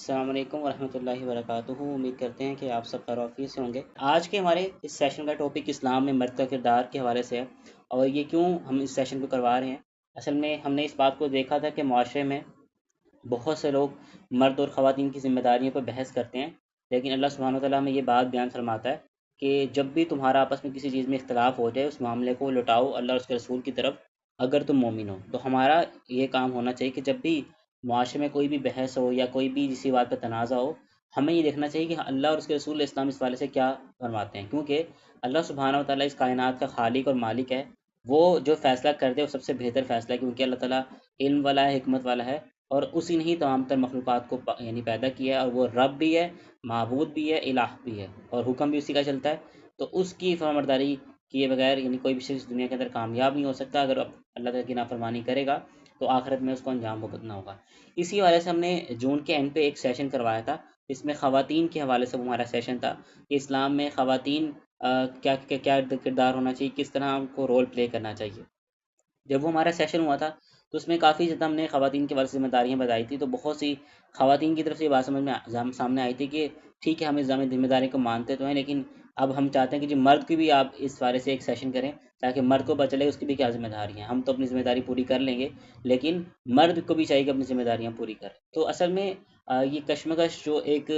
السلام علیکم ورحمۃ اللہ وبرکاتہ۔ امید کرتے ہیں کہ آپ سب خیریت سے ہوں گے۔ آج کے ہمارے اس سیشن کا ٹاپک اسلام میں مرد کا کردار کے حوالے سے ہے، اور یہ کیوں ہم اس سیشن کو کروا رہے ہیں۔ اصل میں ہم نے اس بات کو دیکھا تھا کہ معاشرے میں بہت سے لوگ مرد اور خواتین کی ذمہ داریوں پر بحث کرتے ہیں، لیکن اللہ سبحانہ وتعالیٰ ہمیں یہ بات بیان فرماتا ہے کہ جب بھی تمہارا آپس میں کسی چیز میں اختلاف ہو جائے، اس معاملے کو لٹاؤ اللہ اور اس کے رسول کی طرف، اگر تم مومن ہو۔ تو ہمارا یہ کام ہونا چاہیے کہ جب بھی معاشرے میں کوئی بھی بحث ہو یا کوئی بھی کسی بات پہ تنازع ہو، ہمیں یہ دیکھنا چاہیے کہ اللہ اور اس کے رسول اسلام اس والے سے کیا فرماتے ہیں، کیونکہ اللہ سبحانہ وتعالیٰ اس کائنات کا خالق اور مالک ہے۔ وہ جو فیصلہ کر دے وہ سب سے بہتر فیصلہ ہے، کیونکہ اللہ تعالیٰ علم والا ہے، حکمت والا ہے، اور اسی نے ہی تمام تر مخلوقات کو یعنی پیدا کیا ہے، اور وہ رب بھی ہے، معبود بھی ہے، الہ بھی ہے، اور حکم بھی اسی کا چلتا ہے۔ تو اس کی فرمانبرداری کیے بغیر یعنی کوئی بھی شخص دنیا کے اندر کامیاب نہیں ہو سکتا۔ اگر اللہ تعالیٰ کی نافرمانی کرے گا تو آخرت میں اس کو انجام بھگتنا ہوگا۔ اسی وجہ سے ہم نے جون کے اینڈ پہ ایک سیشن کروایا تھا، جس میں خواتین کے حوالے سے ہمارا سیشن تھا کہ اسلام میں خواتین کیا کیا کیا کردار ہونا چاہیے، کس طرح ان کو رول پلے کرنا چاہیے۔ جب وہ ہمارا سیشن ہوا تھا تو اس میں کافی زیادہ ہم نے خواتین کے بارے ذمہ داریاں بتائی تھی، تو بہت سی خواتین کی طرف سے یہ بات سمجھ میں سامنے آئی تھی کہ ٹھیک ہے، ہم اس ذمہ داری کو مانتے تو ہیں، لیکن اب ہم چاہتے ہیں کہ جو مرد کی بھی آپ اس بارے سے ایک سیشن کریں، تاکہ مرد کو پتہ چلے اس کی بھی کیا ذمہ داری ہیں۔ ہم تو اپنی ذمہ داری پوری کر لیں گے، لیکن مرد کو بھی چاہیے کہ اپنی ذمہ داریاں پوری کرے۔ تو اصل میں یہ کشمکش جو ایک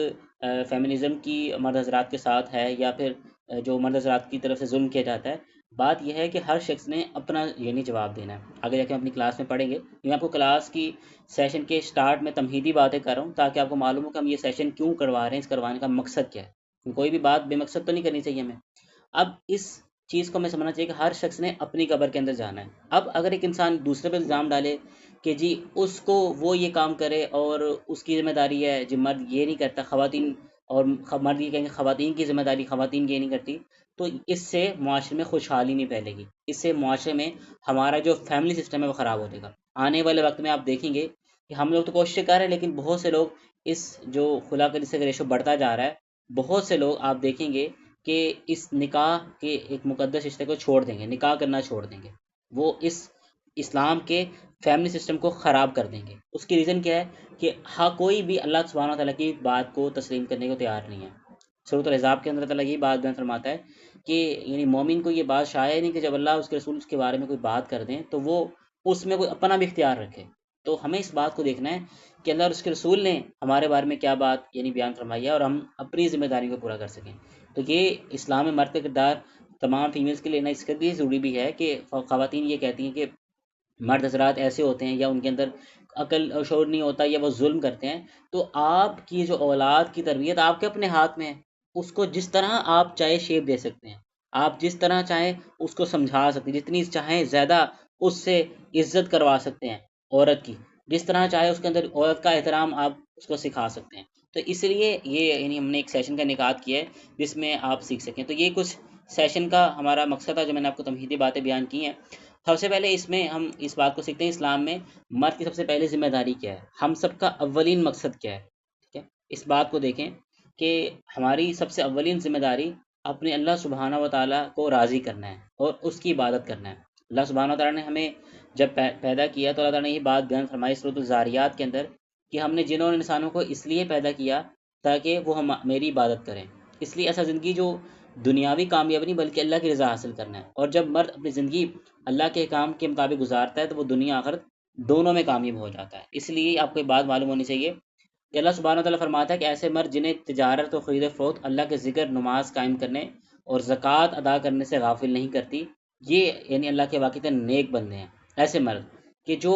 فیمنزم کی مرد حضرات کے ساتھ ہے، یا پھر جو مرد حضرات کی طرف سے ظلم کیا جاتا ہے، بات یہ ہے کہ ہر شخص نے اپنا یعنی جواب دینا ہے۔ آگے جا کے ہم اپنی کلاس میں پڑھیں گے، میں آپ کو کلاس کی سیشن کے سٹارٹ میں تمہیدی باتیں کر رہا ہوں تاکہ آپ کو معلوم ہو کہ ہم یہ سیشن کیوں کروا رہے ہیں، اس کروانے کا مقصد کیا ہے۔ کوئی بھی بات بے مقصد تو نہیں کرنی چاہیے ہمیں۔ اب اس چیز کو ہمیں سمجھنا چاہیے کہ ہر شخص نے اپنی قبر کے اندر جانا ہے۔ اب اگر ایک انسان دوسرے پہ الزام ڈالے کہ جی اس کو وہ یہ کام کرے اور اس کی ذمہ داری ہے، جی مرد یہ نہیں کرتا، خواتین اور مرد یہ کہیں گے خواتین کی ذمہ داری، خواتین یہ نہیں کرتی، تو اس سے معاشرے میں خوشحالی نہیں پھیلے گی، اس سے معاشرے میں ہمارا جو فیملی سسٹم ہے وہ خراب ہو جائے گا۔ آنے والے وقت میں آپ دیکھیں گے کہ ہم لوگ تو کوشش کر رہے ہیں، لیکن بہت سے لوگ اس جو خلا کا جس سے ریشو بڑھتا جا رہا ہے، بہت سے لوگ آپ دیکھیں گے کہ اس نکاح کے ایک مقدس رشتے کو چھوڑ دیں گے، نکاح کرنا چھوڑ دیں گے، وہ اس اسلام کے فیملی سسٹم کو خراب کر دیں گے۔ اس کی ریزن کیا ہے کہ ہاں کوئی بھی اللہ سبحانہ تعالیٰ کی بات کو تسلیم کرنے کو تیار نہیں ہے۔ سورۃ الاحزاب کے اندر تعالیٰ یہ بات بیان فرماتا ہے کہ یعنی مومن کو یہ بات شائع نہیں کہ جب اللہ اس کے رسول اس کے بارے میں کوئی بات کر دیں تو وہ اس میں کوئی اپنا بھی اختیار رکھے۔ تو ہمیں اس بات کو دیکھنا ہے کہ اللہ اور اس کے رسول نے ہمارے بارے میں کیا بات یعنی بیان فرمائی ہے، اور ہم اپنی ذمہ داری کو پورا کر سکیں۔ تو یہ اسلام میں مرد کا کردار تمام فیمیلز کے لینا اس کے لیے ضروری بھی ہے کہ خواتین یہ کہتی ہیں کہ مرد حضرات ایسے ہوتے ہیں یا ان کے اندر عقل اور شعور نہیں ہوتا یا وہ ظلم کرتے ہیں، تو آپ کی جو اولاد کی تربیت آپ کے اپنے ہاتھ میں ہے۔ اس کو جس طرح آپ چاہے شیپ دے سکتے ہیں، آپ جس طرح چاہیں اس کو سمجھا سکتے ہیں، جتنی چاہیں زیادہ اس سے عزت کروا سکتے ہیں عورت کی، جس طرح چاہے اس کے اندر عورت کا احترام آپ اس کو سکھا سکتے ہیں۔ تو اس لیے یہ یعنی ہم نے ایک سیشن کا انعقاد کیا ہے جس میں آپ سیکھ سکیں۔ تو یہ کچھ سیشن کا ہمارا مقصد تھا جو میں نے آپ کو تمہیدی باتیں بیان کی ہیں۔ سب سے پہلے اس میں ہم اس بات کو سیکھتے ہیں اسلام میں مرد کی سب سے پہلے ذمہ داری کیا ہے، ہم سب کا اولین مقصد کیا ہے۔ ٹھیک ہے، اس بات کو دیکھیں کہ ہماری سب سے اولین ذمہ داری اپنے اللہ سبحانہ و تعالیٰ کو راضی کرنا ہے اور اس کی عبادت کرنا ہے۔ اللہ سبحانہ و تعالیٰ نے ہمیں جب پیدا کیا تو اللہ تعالیٰ نے یہ بات بیان فرمائی سورۃ الذاریات کے اندر کہ ہم نے جنوں اور انسانوں کو اس لیے پیدا کیا تاکہ وہ میری عبادت کریں۔ اس لیے ایسا زندگی جو دنیاوی کامیابی نہیں بلکہ اللہ کی رضا حاصل کرنا ہے، اور جب مرد اپنی زندگی اللہ کے احکام کے مطابق گزارتا ہے تو وہ دنیا آخرت دونوں میں کامیاب ہو جاتا ہے۔ اس لیے آپ کو ایک بات معلوم ہونی چاہیے کہ اللہ سبحانہ وتعالیٰ فرماتا ہے کہ ایسے مرد جنہیں تجارت و خرید و فروخت اللہ کے ذکر، نماز قائم کرنے اور زکوٰۃ ادا کرنے سے غافل نہیں کرتی، یہ یعنی اللہ کے واقعتاً نیک بندے ہیں۔ ایسے مرد کہ جو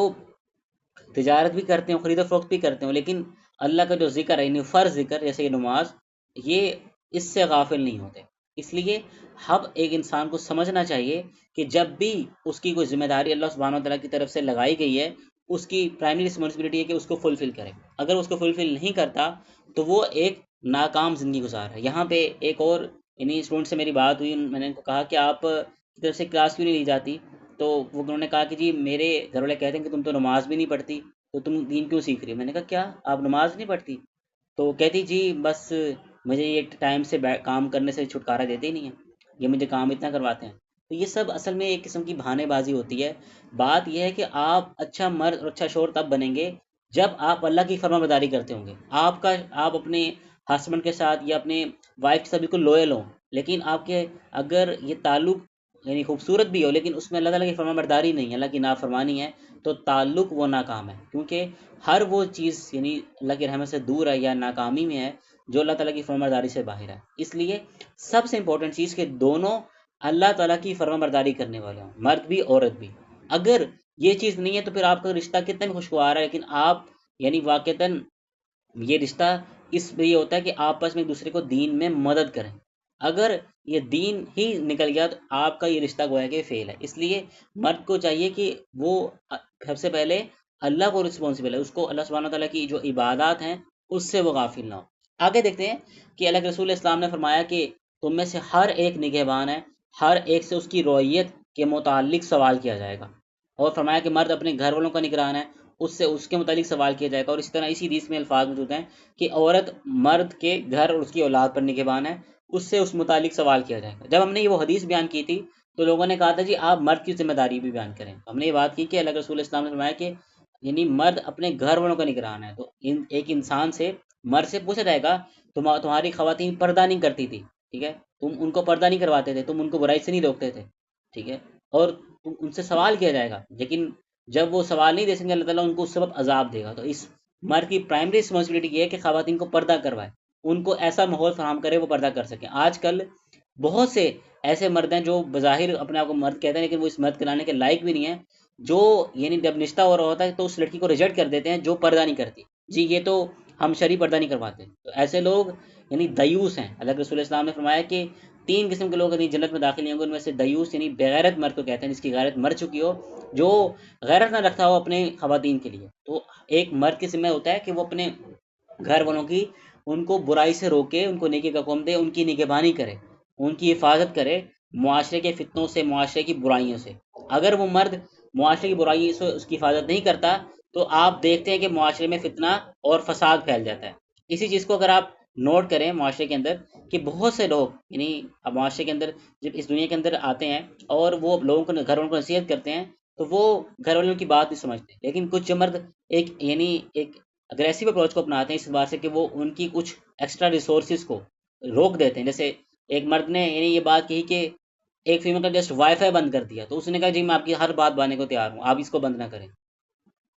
تجارت بھی کرتے ہوں، خرید و فروخت بھی کرتے ہوں، لیکن اللہ کا جو ذکر ہے یعنی فرض ذکر جیسے یہ نماز، یہ اس سے غافل نہیں ہوتے۔ اس لیے ہم ایک انسان کو سمجھنا چاہیے کہ جب بھی اس کی کوئی ذمہ داری اللہ سبحانہ وتعالیٰ کی طرف سے لگائی گئی ہے، اس کی پرائمری رسپانسبلٹی ہے کہ اس کو فلفل کرے۔ اگر اس کو فلفل نہیں کرتا تو وہ ایک ناکام زندگی گزار ہے۔ یہاں پہ ایک اور یعنی اسٹوڈنٹ سے میری بات ہوئی، میں نے ان کو کہا کہ آپ کی طرف سے کلاس کیوں نہیں لی جاتی، تو وہ انہوں نے کہا کہ جی میرے گھر والے کہتے ہیں کہ تم تو نماز بھی نہیں پڑھتی تو تم دین کیوں سیکھ رہی ہو۔ میں نے کہا کیا آپ نماز نہیں پڑھتی؟ تو کہتی جی بس مجھے یہ ٹائم سے کام کرنے سے چھٹکارا دیتے ہی نہیں ہیں، یہ مجھے کام اتنا کرواتے ہیں۔ تو یہ سب اصل میں ایک قسم کی بہانے بازی ہوتی ہے۔ بات یہ ہے کہ آپ اچھا مرد اور اچھا شوہر تب بنیں گے جب آپ اللہ کی فرما برداری کرتے ہوں گے، آپ اپنے ہسبینڈ کے ساتھ یا اپنے وائف کے ساتھ بالکل لوئل ہوں، لیکن آپ کے اگر یہ تعلق یعنی خوبصورت بھی ہو لیکن اس میں اللہ تعالیٰ کی فرما برداری نہیں ہے، اللہ کی نافرمانی ہے، تو تعلق وہ ناکام ہے، کیونکہ ہر وہ چیز یعنی اللہ کی رحمت سے دور ہے یا ناکامی میں ہے جو اللہ تعالیٰ کی فرما برداری سے باہر ہے۔ اس لیے سب سے امپورٹنٹ چیز کہ دونوں اللہ تعالیٰ کی فرما برداری کرنے والے ہوں، مرد بھی عورت بھی۔ اگر یہ چیز نہیں ہے تو پھر آپ کا رشتہ کتنا بھی خوشگوار ہے، لیکن آپ یعنی واقعتاً یہ رشتہ اس میں یہ ہوتا ہے کہ آپس میں ایک دوسرے کو دین میں مدد کریں۔ اگر یہ دین ہی نکل گیا تو آپ کا یہ رشتہ گویا کہ فیل ہے۔ اس لیے مرد کو چاہیے کہ وہ سب سے پہلے اللہ کو رسپانسبل ہے، اس کو اللہ سبحانہ تعالیٰ کی جو عبادات ہیں اس سے وہ غافل نہ ہو۔ آگے دیکھتے ہیں کہ اللہ کے رسول اسلام نے فرمایا کہ تم میں سے ہر ایک نگہبان ہے، ہر ایک سے اس کی رویت کے متعلق سوال کیا جائے گا، اور فرمایا کہ مرد اپنے گھر والوں کا نگران ہے، اس سے اس کے متعلق سوال کیا جائے گا، اور اسی طرح اسی حدیث میں الفاظ موجود ہیں کہ عورت مرد کے گھر اور اس کی اولاد پر نگہبان ہے، اس سے اس متعلق سوال کیا جائے گا۔ جب ہم نے یہ وہ حدیث بیان کی تھی تو لوگوں نے کہا تھا جی آپ مرد کی ذمہ داری بھی بیان کریں۔ ہم نے یہ بات کی کہ اللہ کے رسول اسلام نے فرمایا کہ یعنی مرد اپنے گھر والوں کا نگران ہے، تو ایک انسان سے مرد سے پوچھا جائے گا تمہاری خواتین پردہ نہیں کرتی تھی، ٹھیک ہے، تم ان کو پردہ نہیں کرواتے تھے، تم ان کو برائی سے نہیں روکتے تھے، ٹھیک ہے، اور ان سے سوال کیا جائے گا، لیکن جب وہ سوال نہیں دے سکیں گے اللہ تعالیٰ ان کو اس سبب عذاب دے گا۔ تو اس مرد کی پرائمری رسپانسبلٹی یہ ہے کہ خواتین کو پردہ کروائے، ان کو ایسا ماحول فراہم کرے وہ پردہ کر سکیں۔ آج کل بہت سے ایسے مرد ہیں جو بظاہر اپنے آپ کو مرد کہتے ہیں لیکن وہ اس مرد کہلانے کے لائق بھی نہیں ہیں، جو یعنی جب نشتہ ہو رہا ہوتا ہے تو اس لڑکی کو ریجیکٹ کر دیتے ہیں جو پردہ نہیں کرتی، جی یہ تو ہم شرعی پردہ نہیں کرواتے۔ تو ایسے لوگ یعنی دیوس ہیں۔ اللہ کے رسول اسلام نے فرمایا کہ 3 قسم کے لوگ یعنی جنت میں داخل نہیں ہوں گے، ان میں سے دیوس یعنی بغیرت مرد کو کہتے ہیں، جس کی غیرت مر چکی ہو، جو غیرت نہ رکھتا ہو اپنے خواتین کے لیے۔ تو ایک مرد کی ذمہ ہوتا ہے کہ وہ اپنے گھر والوں کی ان کو برائی سے روکے، ان کو نیکی کا حکم دے، ان کی نگہبانی کرے، ان کی حفاظت کرے معاشرے کے فتنوں سے، معاشرے کی برائیوں سے۔ اگر وہ مرد معاشرے کی برائیوں سے اس کی حفاظت نہیں کرتا تو آپ دیکھتے ہیں کہ معاشرے میں فتنہ اور فساد پھیل جاتا ہے۔ اسی چیز کو اگر آپ نوٹ کریں معاشرے کے اندر کہ بہت سے لوگ یعنی اب معاشرے کے اندر جب اس دنیا کے اندر آتے ہیں اور وہ لوگوں کو گھر والوں کو نصیحت کرتے ہیں تو وہ گھر والوں کی بات نہیں سمجھتے، لیکن کچھ مرد ایک اگریسو اپروچ کو اپناتے ہیں اس بات سے کہ وہ ان کی کچھ ایکسٹرا ریسورسز کو روک دیتے ہیں۔ جیسے ایک مرد نے یعنی یہ بات کہی کہ ایک فیمل کا جسٹ وائی فائی بند کر دیا، تو اس نے کہا جی میں آپ کی ہر بات ماننے کو تیار ہوں، آپ اس کو بند نہ کریں۔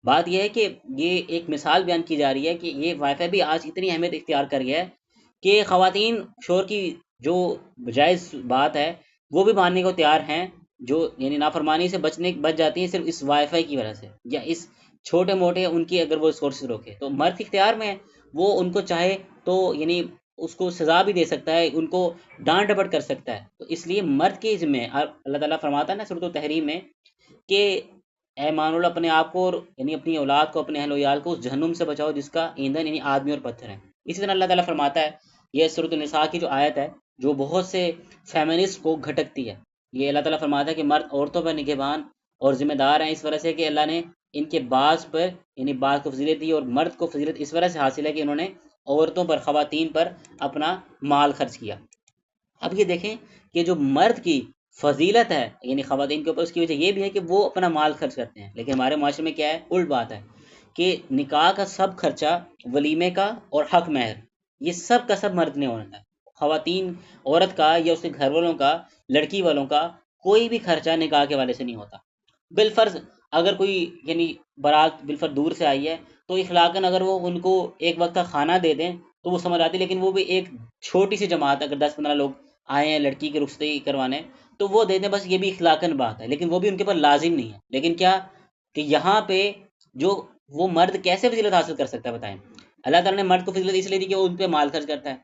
بات یہ ہے کہ یہ ایک مثال بیان کی جا رہی ہے کہ یہ وائی فائی بھی آج اتنی اہمیت اختیار کر گیا ہے کہ خواتین شور کی جو جائز بات ہے وہ بھی ماننے کو تیار ہیں، جو یعنی نافرمانی سے بچ جاتی ہیں صرف اس وائی فائی کی وجہ سے، یا اس چھوٹے موٹے ان کی اگر وہ سورسز روکے تو مرد اختیار میں ہے، وہ ان کو چاہے تو یعنی اس کو سزا بھی دے سکتا ہے، ان کو ڈانٹ ڈپٹ کر سکتا ہے۔ تو اس لیے مرد کے ذمہ اللہ تعالیٰ فرماتا ہے نا سورۃ التحریم میں کہ اے مان اللہ اپنے آپ کو اور یعنی اپنی اولاد کو، اپنے اہل و عیال کو اس جہنم سے بچاؤ جس کا ایندھن یعنی آدمی اور پتھر ہے۔ اسی طرح اللہ تعالیٰ فرماتا ہے، یہ سورۃ النساء کی جو آیت ہے جو بہت سے فیمنسٹ کو گھٹکتی ہے، یہ اللہ تعالیٰ فرماتا ہے کہ مرد عورتوں پر نگہبان اور ذمہ دار ہیں اس وجہ سے کہ اللہ نے ان کے بعض پر یعنی بعض کو فضیلت دی، اور مرد کو فضیلت اس وجہ سے حاصل ہے کہ انہوں نے عورتوں پر، خواتین پر اپنا مال خرچ کیا۔ اب یہ دیکھیں کہ جو مرد کی فضیلت ہے یعنی خواتین کے اوپر، اس کی وجہ یہ بھی ہے کہ وہ اپنا مال خرچ کرتے ہیں، لیکن ہمارے معاشرے میں کیا ہے، الٹ بات ہے کہ نکاح کا سب خرچہ، ولیمے کا اور حق مہر، یہ سب کا سب مرد نے ہونا ہے۔ خواتین، عورت کا یا اس کے گھر والوں کا، لڑکی والوں کا کوئی بھی خرچہ نکاح کے والے سے نہیں ہوتا۔ بالفرض اگر کوئی یعنی بارات بالفرض دور سے آئی ہے تو اخلاقاً اگر وہ ان کو ایک وقت کا کھانا دے دیں تو وہ سمجھ آتی، لیکن وہ بھی ایک چھوٹی سی جماعت اگر 10-15 لوگ آئے ہیں لڑکی کی رخصتی کروانے تو وہ دے دیں، بس یہ بھی اخلاقاً بات ہے، لیکن وہ بھی ان کے پر لازم نہیں ہے۔ لیکن کیا کہ یہاں پہ جو وہ مرد کیسے فضیلت حاصل کر سکتا ہے بتائیں؟ اللہ تعالیٰ نے مرد کو فضیلت اس لیے دی کہ وہ ان پہ مال خرچ کرتا ہے۔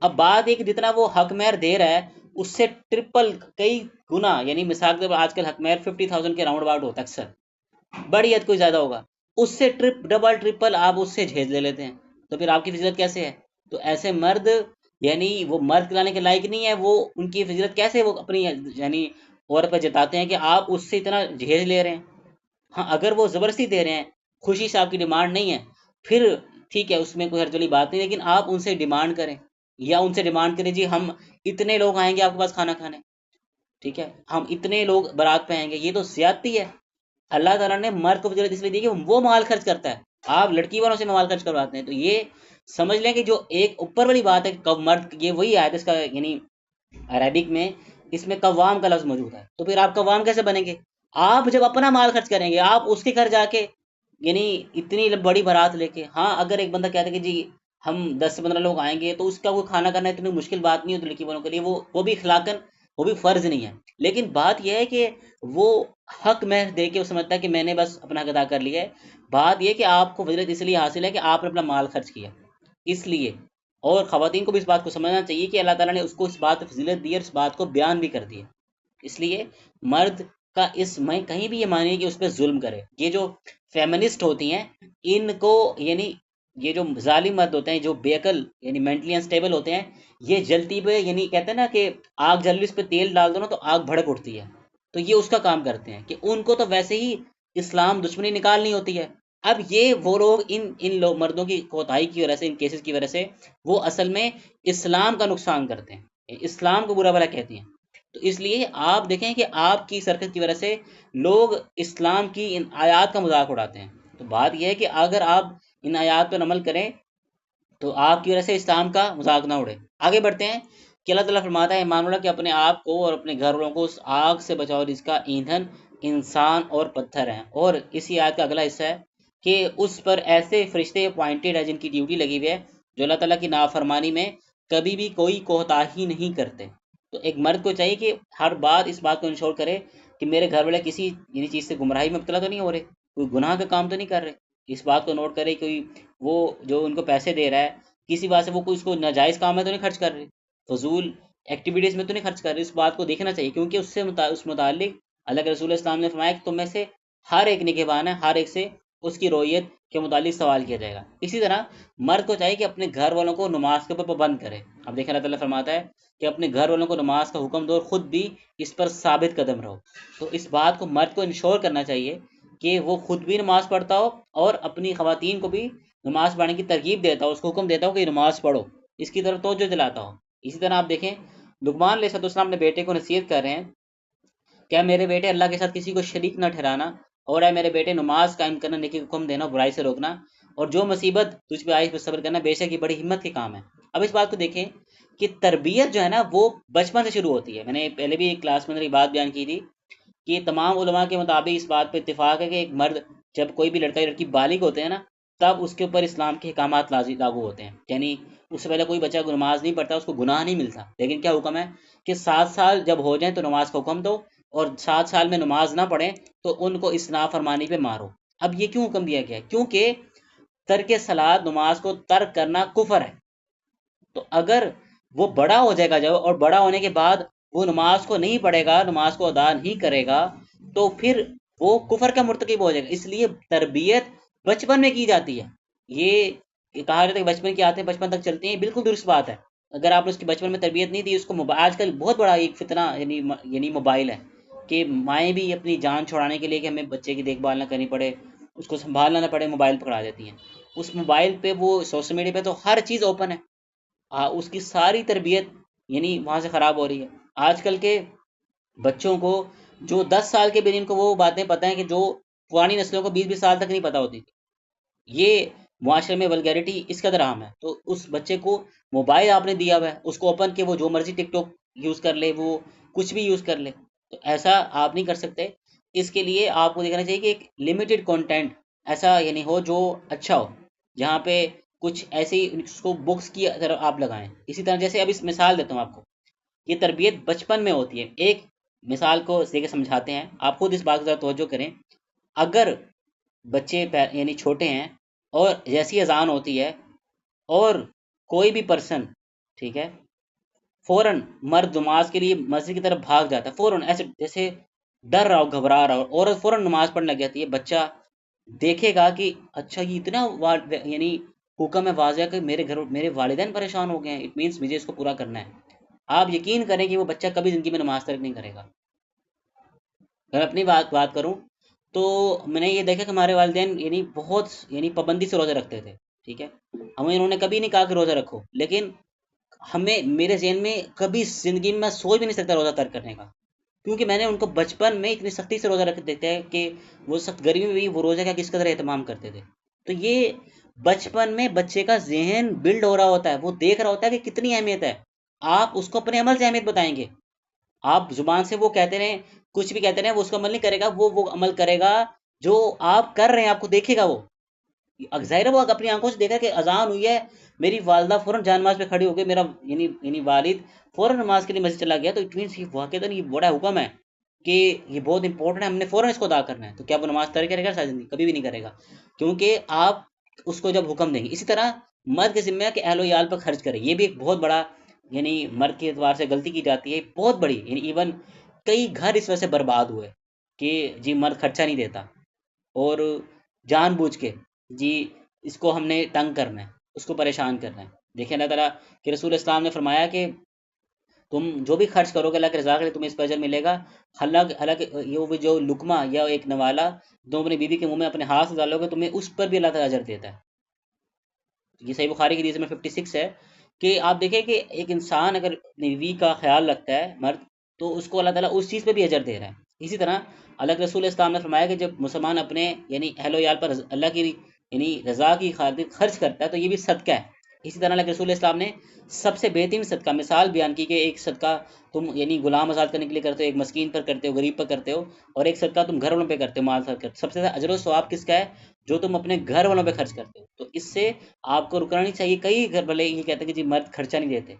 اب بات یہ کہ جتنا وہ حق مہر دے رہا ہے اس سے ٹرپل، کئی گنا، یعنی مثال کے طور پر آج کل حق مہر 50,000 کے راؤنڈ اباؤٹ ہوتا ہے اکثر، بڑی حد کوئی زیادہ ہوگا، اس سے ڈبل ٹرپل آپ اس سے جھیز لے لیتے ہیں، تو پھر آپ کی فضیلت کیسے ہے؟ تو ایسے مرد یعنی وہ مرد کرانے کے لائق نہیں ہے، وہ ان کی فضیلت کیسے وہ اپنی یعنی عورت پہ جتاتے ہیں کہ آپ اس سے اتنا جھیز لے رہے ہیں۔ ہاں اگر وہ زبردستی دے رہے ہیں، خوشی سے آپ کی ڈیمانڈ نہیں ہے، پھر ٹھیک ہے اس میں کوئی حرج والی بات نہیں، لیکن آپ ان سے ڈیمانڈ کریں، یا ان سے ڈیمانڈ کریں جی ہم اتنے لوگ آئیں گے آپ کے پاس کھانا کھانے، ٹھیک ہے، ہم اتنے لوگ بارات پہ آئیں گے، یہ تو زیادتی ہے۔ اللہ تعالیٰ نے مرد کو فضیلت اس لیے دی کہ وہ مال خرچ کرتا ہے، آپ لڑکی والوں سے مال خرچ کرواتے ہیں. تو یہ سمجھ لیں کہ جو ایک اوپر والی بات ہے کہ مرد، یہ وہی آیت اس کا یعنی عربک میں اس میں قوام کا لفظ موجود ہے. تو پھر آپ قوام کیسے بنیں گے؟ آپ جب اپنا مال خرچ کریں گے، آپ اس کے گھر جا کے یعنی اتنی بڑی بارات لے کے، ہاں اگر ایک بندہ کہتا ہے کہ جی ہم 10 سے 15 لوگ آئیں گے تو اس کا وہ کھانا کرنا اتنی مشکل بات نہیں ہوتی لڑکی والوں کے لیے، وہ بھی اخلاقاً وہ بھی فرض نہیں ہے. لیکن بات یہ ہے کہ وہ حق محض دے کے وہ سمجھتا ہے کہ میں نے بس اپنا حق ادا کر لیا ہے. بات یہ کہ آپ کو فضیلت اس لیے حاصل ہے کہ آپ نے اپنا مال خرچ کیا اس لیے. اور خواتین کو بھی اس بات کو سمجھنا چاہیے کہ اللہ تعالیٰ نے اس کو اس بات پہ فضیلت دی ہے اور اس بات کو بیان بھی کر دی ہے. اس لیے مرد کا اس میں کہیں بھی یہ معنی ہے کہ اس پہ ظلم کرے. یہ جو فیمنسٹ ہوتی ہیں ان کو یعنی یہ جو ظالم مرد ہوتے ہیں جو بے عقل یعنی مینٹلی انسٹیبل ہوتے ہیں، یہ جلتی پہ یعنی کہتے ہیں نا کہ آگ جل رہی اس پہ تیل ڈال دو نا تو آگ بھڑک اٹھتی ہے. تو یہ اس کا کام کرتے ہیں کہ ان کو تو ویسے ہی اسلام دشمنی نکالنی ہوتی ہے. اب یہ وہ لوگ ان لوگ مردوں کی کوتاہی کی وجہ سے، ان کیسز کی وجہ سے وہ اصل میں اسلام کا نقصان کرتے ہیں، اسلام کو برا بھلا کہتے ہیں. تو اس لیے آپ دیکھیں کہ آپ کی سرکت کی وجہ سے لوگ اسلام کی ان آیات کا مذاق اڑاتے ہیں. تو بات یہ ہے کہ اگر آپ ان آیات پر عمل کریں تو آپ کی وجہ سے اسلام کا مذاق نہ اڑے. آگے بڑھتے ہیں کہ اللہ تعالیٰ فرماتا ہے ایمان اللہ کہ اپنے آپ کو اور اپنے گھر والوں کو اس آگ سے بچاؤ جس کا ایندھن انسان اور پتھر ہیں. اور اسی آیت کا اگلا حصہ ہے کہ اس پر ایسے فرشتے اپوائنٹڈ ہیں جن کی ڈیوٹی لگی ہوئی ہے جو اللہ تعالیٰ کی نافرمانی میں کبھی بھی کوئی کوتاہی نہیں کرتے. تو ایک مرد کو چاہیے کہ ہر بات اس بات کو انشور کرے کہ میرے گھر والے کسی یعنی چیز سے گمراہی میں مبتلا تو نہیں ہو رہے، کوئی گناہ کا کام تو نہیں کر رہے. اس بات کو نوٹ کرے کوئی وہ جو ان کو پیسے دے رہا ہے کسی بات سے وہ کوئی اس کو ناجائز کام میں تو نہیں خرچ کر رہے، فضول ایکٹیویٹیز میں تو نہیں خرچ کر رہے. اس بات کو دیکھنا چاہیے کیونکہ اس سے اس متعلق اللہ کے رسول اسلام نے فرمایا کہ تم میں سے ہر ایک نگہبان ہے، ہر ایک سے اس کی رویت کے متعلق سوال کیا جائے گا. اسی طرح مرد کو چاہیے کہ اپنے گھر والوں کو نماز کے اوپر پابند کرے. اب دیکھیں اللہ تعالیٰ فرماتا ہے کہ اپنے گھر والوں کو نماز کا حکم دو اور خود بھی اس پر ثابت قدم رہو. تو اس بات کو مرد کو انشور کرنا چاہیے کہ وہ خود بھی نماز پڑھتا ہو اور اپنی خواتین کو بھی نماز پڑھنے کی ترغیب دیتا ہو، اس کو حکم دیتا ہو کہ نماز پڑھو، اس کی طرف توجہ دلاتا ہو. اسی طرح آپ دیکھیں لقمان علیہ السلام اپنے بیٹے کو نصیحت کر رہے ہیں، کیا میرے بیٹے اللہ کے ساتھ کسی کو شریک نہ ٹھہرانا، اور اے میرے بیٹے نماز قائم کرنا، نیکی کا حکم دینا، برائی سے روکنا، اور جو مصیبت تجھ پہ آئی اس پہ صبر کرنا، بے شک یہ بڑی ہمت کے کام ہے. اب اس بات کو دیکھیں کہ تربیت جو ہے نا وہ بچپن سے شروع ہوتی ہے. میں نے پہلے بھی ایک کلاس میں ایک بات بیان کی تھی کہ تمام علماء کے مطابق اس بات پہ اتفاق ہے کہ ایک مرد جب کوئی بھی لڑکا یا لڑکی بالغ ہوتے ہیں نا تب اس کے اوپر اسلام کے احکامات لاگو ہوتے ہیں. یعنی اس سے پہلے کوئی بچہ کو نماز نہیں پڑھتا، اس کو گناہ نہیں ملتا. لیکن کیا حکم ہے کہ 7 سال جب ہو جائیں تو نماز کا حکم دو، اور 7 سال میں نماز نہ پڑھیں تو ان کو اس نافرمانی پہ مارو. اب یہ کیوں حکم دیا گیا ہے؟ کیونکہ ترک صلاۃ نماز کو ترک کرنا کفر ہے. تو اگر وہ بڑا ہو جائے گا جب، اور بڑا ہونے کے بعد وہ نماز کو نہیں پڑھے گا، نماز کو ادا نہیں کرے گا، تو پھر وہ کفر کا مرتکب ہو جائے گا. اس لیے تربیت بچپن میں کی جاتی ہے. یہ کہا جاتا ہے کہ بچپن کی عادتیں بچپن تک چلتی ہیں، بالکل درست بات ہے. اگر آپ نے اس کی بچپن میں تربیت نہیں دی، اس کو آج کل بہت بڑا ایک فتنہ یعنی موبائل ہے کہ مائیں بھی اپنی جان چھڑانے کے لیے کہ ہمیں بچے کی دیکھ بھال نہ کرنی پڑے، اس کو سنبھالنا نہ پڑے، موبائل پکڑا دیتی ہیں. اس موبائل پہ وہ سوشل میڈیا پہ تو ہر چیز اوپن ہے، اس کی ساری تربیت یعنی وہاں سے خراب ہو رہی ہے. آج کل کے بچوں کو جو 10 سال کے بھی ان کو وہ باتیں پتہ ہیں کہ جو پرانی نسلوں کو 20-20 سال تک نہیں پتہ ہوتی تھی. یہ معاشرے میں ولگیرٹی اس قدر عام ہے. تو اس بچے کو موبائل آپ نے دیا ہوا ہے، اس کو اوپن کہ وہ جو مرضی ٹک ٹاک یوز کر لے، وہ کچھ بھی یوز کر لے. تو ایسا آپ نہیں کر سکتے. اس کے لیے آپ کو دیکھنا چاہیے کہ ایک لمیٹڈ کنٹینٹ ایسا یعنی ہو جو اچھا ہو، جہاں پہ کچھ ایسی اس کو بکس کی طرح آپ لگائیں. اسی طرح جیسے اب اس مثال دیتا ہوں آپ کو، یہ تربیت بچپن میں ہوتی ہے. ایک مثال کو دے کے سمجھاتے ہیں، آپ خود اس بات کو ذرا توجہ کریں. اگر بچے یعنی چھوٹے ہیں اور جیسی اذان ہوتی ہے اور کوئی بھی پرسن ٹھیک ہے فوراً مرد نماز کے لیے مسجد کی طرف بھاگ جاتا ہے، فوراً ایسے جیسے ڈر رہا ہو، گھبرا رہا ہو، عورت فوراً نماز پڑھنے لگ جاتی ہے. بچہ دیکھے گا کہ اچھا یہ اتنا یعنی حکم ہے واضح کہ میرے والدین پریشان ہو گئے ہیں، اٹ مینس مجھے اس کو پورا کرنا ہے. آپ یقین کریں کہ وہ بچہ کبھی زندگی میں نماز ترک نہیں کرے گا. اگر اپنی بات کروں تو میں نے یہ دیکھا کہ ہمارے والدین یعنی بہت یعنی پابندی سے روزہ رکھتے تھے، ٹھیک ہے. ہمیں انہوں نے کبھی نہیں کہا کہ روزہ رکھو، لیکن ہمیں میرے ذہن میں کبھی زندگی میں سوچ بھی نہیں سکتا روزہ ترک کرنے کا، کیونکہ میں نے ان کو بچپن میں اتنی سختی سے روزہ رکھ دیتے ہیں کہ وہ سخت گرمی میں بھی وہ روزہ کا کس قدر اہتمام کرتے تھے. تو یہ بچپن میں بچے کا ذہن بلڈ ہو رہا ہوتا ہے، وہ دیکھ رہا ہوتا ہے کہ کتنی اہمیت ہے. آپ اس کو اپنے عمل سے اہمیت بتائیں گے. آپ زبان سے وہ کہتے رہیں، کچھ بھی کہتے رہیں، وہ اس کو عمل نہیں کرے گا. وہ عمل کرے گا جو آپ کر رہے ہیں، آپ کو دیکھے گا. وہ ظاہر ہے وہ اپنی آنکھوں سے دیکھا کہ اذان ہوئی ہے، میری والدہ فوراً جان نماز پہ کھڑی ہو گئی، میرا یعنی والد فوراً نماز کے لیے مسجد چلا گیا، تو اٹ مینس واقعتاً یہ بڑا حکم ہے کہ یہ بہت امپورٹنٹ ہے، ہم نے فوراً اس کو ادا کرنا ہے. تو کیا وہ نماز ترک کرے گا؟ شاید نہیں، کبھی بھی نہیں کرے گا، کیونکہ آپ اس کو جب حکم دیں گے. اسی طرح مرد کے ذمہ ہے کہ اہل و عیال پر خرچ کرے. یہ بھی ایک بہت بڑا یعنی مرد کے اعتبار سے غلطی کی جاتی ہے، بہت بڑی. یعنی ایون کئی گھر اس وجہ سے برباد ہوئے کہ جی مرد خرچہ نہیں دیتا، اور جان بوجھ کے جی اس کو ہم نے تنگ کرنا ہے، اس کو پریشان کرنا ہے. دیکھیں اللہ تعالیٰ کہ رسول اسلام نے فرمایا کہ تم جو بھی خرچ کرو گے اللہ کے رضا کے لیے تمہیں اس پر اجر ملے گا. حالانکہ یہ وہ جو لقمہ یا ایک نوالا تم اپنی بیوی کے منہ میں اپنے ہاتھ سے ڈالو گے، تمہیں اس پر بھی اللہ تعالیٰ اجر دیتا ہے. یہ صحیح بخاری کی حدیث میں 56 ہے کہ آپ دیکھیں کہ ایک انسان اگر اپنی بیوی کا خیال رکھتا ہے مرد، تو اس کو اللہ تعالیٰ اس چیز پہ بھی اجر دے رہا ہے. اسی طرح اللہ کے رسول اسلام نے فرمایا کہ جب مسلمان اپنے یعنی اہل و عیال پر اللہ کی یعنی رضا کی خاطر خرچ کرتا ہے تو یہ بھی صدقہ ہے. اسی طرح اللہ کے رسول اسلام نے سب سے بہترین صدقہ مثال بیان کی کہ ایک صدقہ تم یعنی غلام آزاد کرنے کے لیے کرتے ہو، ایک مسکین پر کرتے ہو، غریب پر کرتے ہو، اور ایک صدقہ تم گھر والوں پہ کرتے ہو، مال خرچ کرتے ہو. سب سے زیادہ اجر و ثواب کس کا ہے؟ جو تم اپنے گھر والوں پہ خرچ کرتے ہو. تو اس سے آپ کو رکنا نہیں چاہیے. کئی گھر والے یہ کہتے ہیں کہ جی مرد خرچہ نہیں دیتے.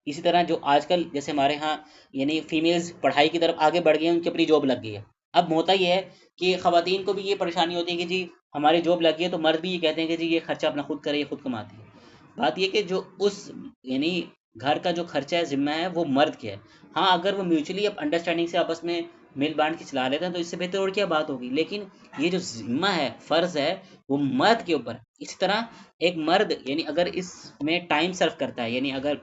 اسی طرح جو آج کل جیسے ہمارے ہاں یعنی فیمیلز پڑھائی کی طرف آگے بڑھ گئی ہیں، ان کی اپنی جاب لگ گئی ہے. اب ہوتا یہ ہے کہ خواتین کو بھی یہ پریشانی ہوتی ہے کہ جی ہماری جاب لگ گئی ہے، تو مرد بھی یہ کہتے ہیں کہ جی یہ خرچہ اپنا خود کرے، یہ خود کماتی ہے. بات یہ کہ جو اس یعنی گھر کا جو خرچہ ہے، ذمہ ہے، وہ مرد کے ہے. ہاں اگر وہ میوچلی اب انڈرسٹینڈنگ سے آپس میں مل بانٹ کے چلا لیتے ہیں تو اس سے بہتر اور کیا بات ہوگی. لیکن یہ جو ذمہ ہے، فرض ہے، وہ مرد کے اوپر. اسی طرح ایک مرد یعنی اگر اس میں ٹائم صرف کرتا ہے، یعنی اگر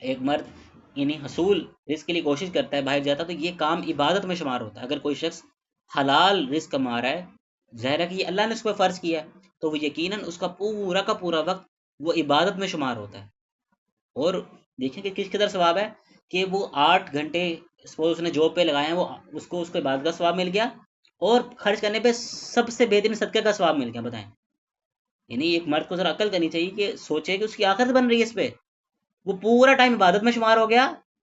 ایک مرد یعنی حصول رزق کے لیے کوشش کرتا ہے، باہر جاتا ہے، تو یہ کام عبادت میں شمار ہوتا ہے. اگر کوئی شخص حلال رزق کما رہا ہے، ظاہر ہے کہ یہ اللہ نے اس پہ فرض کیا ہے، تو وہ یقیناً اس کا پورا کا پورا وقت وہ عبادت میں شمار ہوتا ہے. اور دیکھیں کہ کس قدر ثواب ہے کہ وہ 8 گھنٹے سپوز اس نے جاب پہ لگائے ہیں، وہ اس کو عبادت کا ثواب مل گیا، اور خرچ کرنے پہ سب سے بہترین صدقہ کا ثواب مل گیا. بتائیں، یعنی ایک مرد کو ذرا عقل کرنی چاہیے کہ سوچے کہ اس کی آخرت بن رہی ہے اس پہ. وہ پورا ٹائم عبادت میں شمار ہو گیا،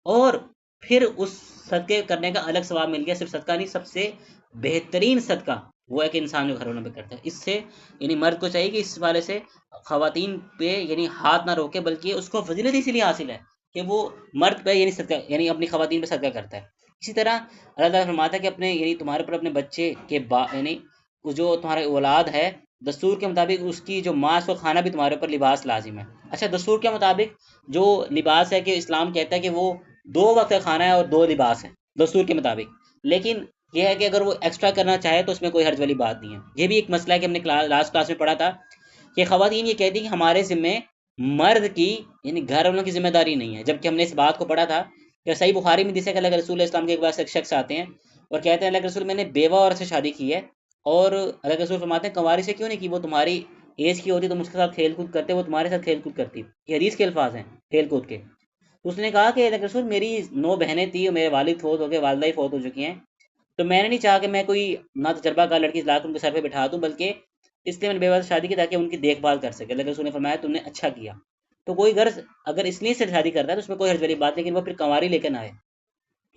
اور پھر اس صدقے کرنے کا الگ ثواب مل گیا. صرف صدقہ نہیں، سب سے بہترین صدقہ وہ ہے کہ انسان جو گھر والوں پہ کرتا ہے. اس سے یعنی مرد کو چاہیے کہ اس والے سے خواتین پہ یعنی ہاتھ نہ روکے، بلکہ اس کو فضیلت اسی لیے حاصل ہے کہ وہ مرد پہ یعنی صدقہ یعنی اپنی خواتین پہ صدقہ کرتا ہے. اسی طرح اللہ تعالیٰ فرماتا ہے کہ اپنے یعنی تمہارے پر اپنے بچے کے یعنی وہ جو تمہارے اولاد ہے، دستور کے مطابق اس کی جو ماں، اس کو کھانا بھی تمہارے اوپر لباس لازم ہے. اچھا، دستور کے مطابق جو لباس ہے کہ اسلام کہتا ہے کہ وہ 2 وقت کا کھانا ہے اور 2 لباس ہیں دستور کے مطابق. لیکن یہ ہے کہ اگر وہ ایکسٹرا کرنا چاہے تو اس میں کوئی حرج والی بات نہیں ہے. یہ بھی ایک مسئلہ ہے کہ ہم نے لاسٹ کلاس میں پڑھا تھا کہ خواتین یہ کہتی ہیں کہ ہمارے ذمے مرد کی یعنی گھر والوں کی ذمہ داری نہیں ہے، جبکہ ہم نے اس بات کو پڑھا تھا کہ صحیح بخاری میں جسے کہ اللہ کے رسول اسلام کے ایک بار شخص آتے ہیں اور کہتے ہیں اللہ کے رسول میں نے بیوہ عورت سے شادی کی ہے، اور اللہ کے رسول فرماتے ہیں کنواری سے کیوں نہیں کی؟ وہ تمہاری ایج کی ہوتی، تم اس کے ساتھ کھیل کود کرتے، وہ تمہارے ساتھ کھیل کود کرتی. یہ حدیث کے الفاظ ہیں کھیل کود کے. تو اس نے کہا کہ اللہ کے رسول میری 9 بہنیں تھیں اور میرے والد فوت ہو گئے، والدہ ہی فوت ہو چکی ہیں، تو میں نے نہیں چاہا کہ میں کوئی نہ تجربہ کار لڑکی لا کر ان کے سر پہ بٹھا دوں، بلکہ اس لیے میں نے بیوہ سے شادی کی تاکہ ان کی دیکھ بھال کر سکے. اللہ کے رسول نے فرمایا تم نے اچھا کیا. تو کوئی غرض اگر اس لیے سے شادی کرتا ہے تو اس میں کوئی حرج والی بات، لیکن وہ پھر کنواری لے کے نہ آئے.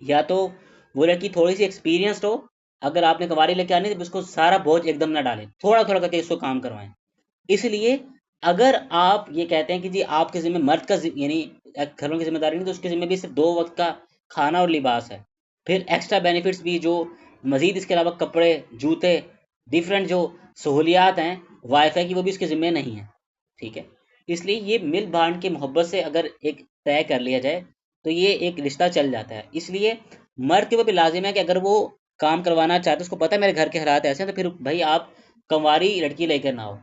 یا تو وہ لڑکی تھوڑی سی ایکسپیرینسڈ ہو، اگر آپ نے کنواری لے کے آنی تو اس کو سارا بوجھ ایک دم نہ ڈالیں، تھوڑا تھوڑا کر کے اس کو کام کروائیں. اس لیے اگر آپ یہ کہتے ہیں کہ جی آپ کے ذمہ مرد کا یعنی گھروں کی ذمہ داری نہیں، تو اس کے ذمہ بھی صرف 2 وقت کا کھانا اور لباس ہے. پھر ایکسٹرا بینیفٹس بھی جو مزید اس کے علاوہ کپڑے، جوتے، ڈیفرنٹ جو سہولیات ہیں وائی فائی کی، وہ بھی اس کے ذمہ نہیں ہیں. ٹھیک ہے، اس لیے یہ مل بانٹ کے محبت سے اگر ایک طے کر لیا جائے تو یہ ایک رشتہ چل جاتا ہے. اس لیے مرد کے وہ بھی لازم ہے کہ اگر وہ کام کروانا چاہتے، اس کو پتہ ہے میرے گھر کے حالات ایسے ہیں، تو پھر بھائی آپ کنواری لڑکی لے کر نہ ہو.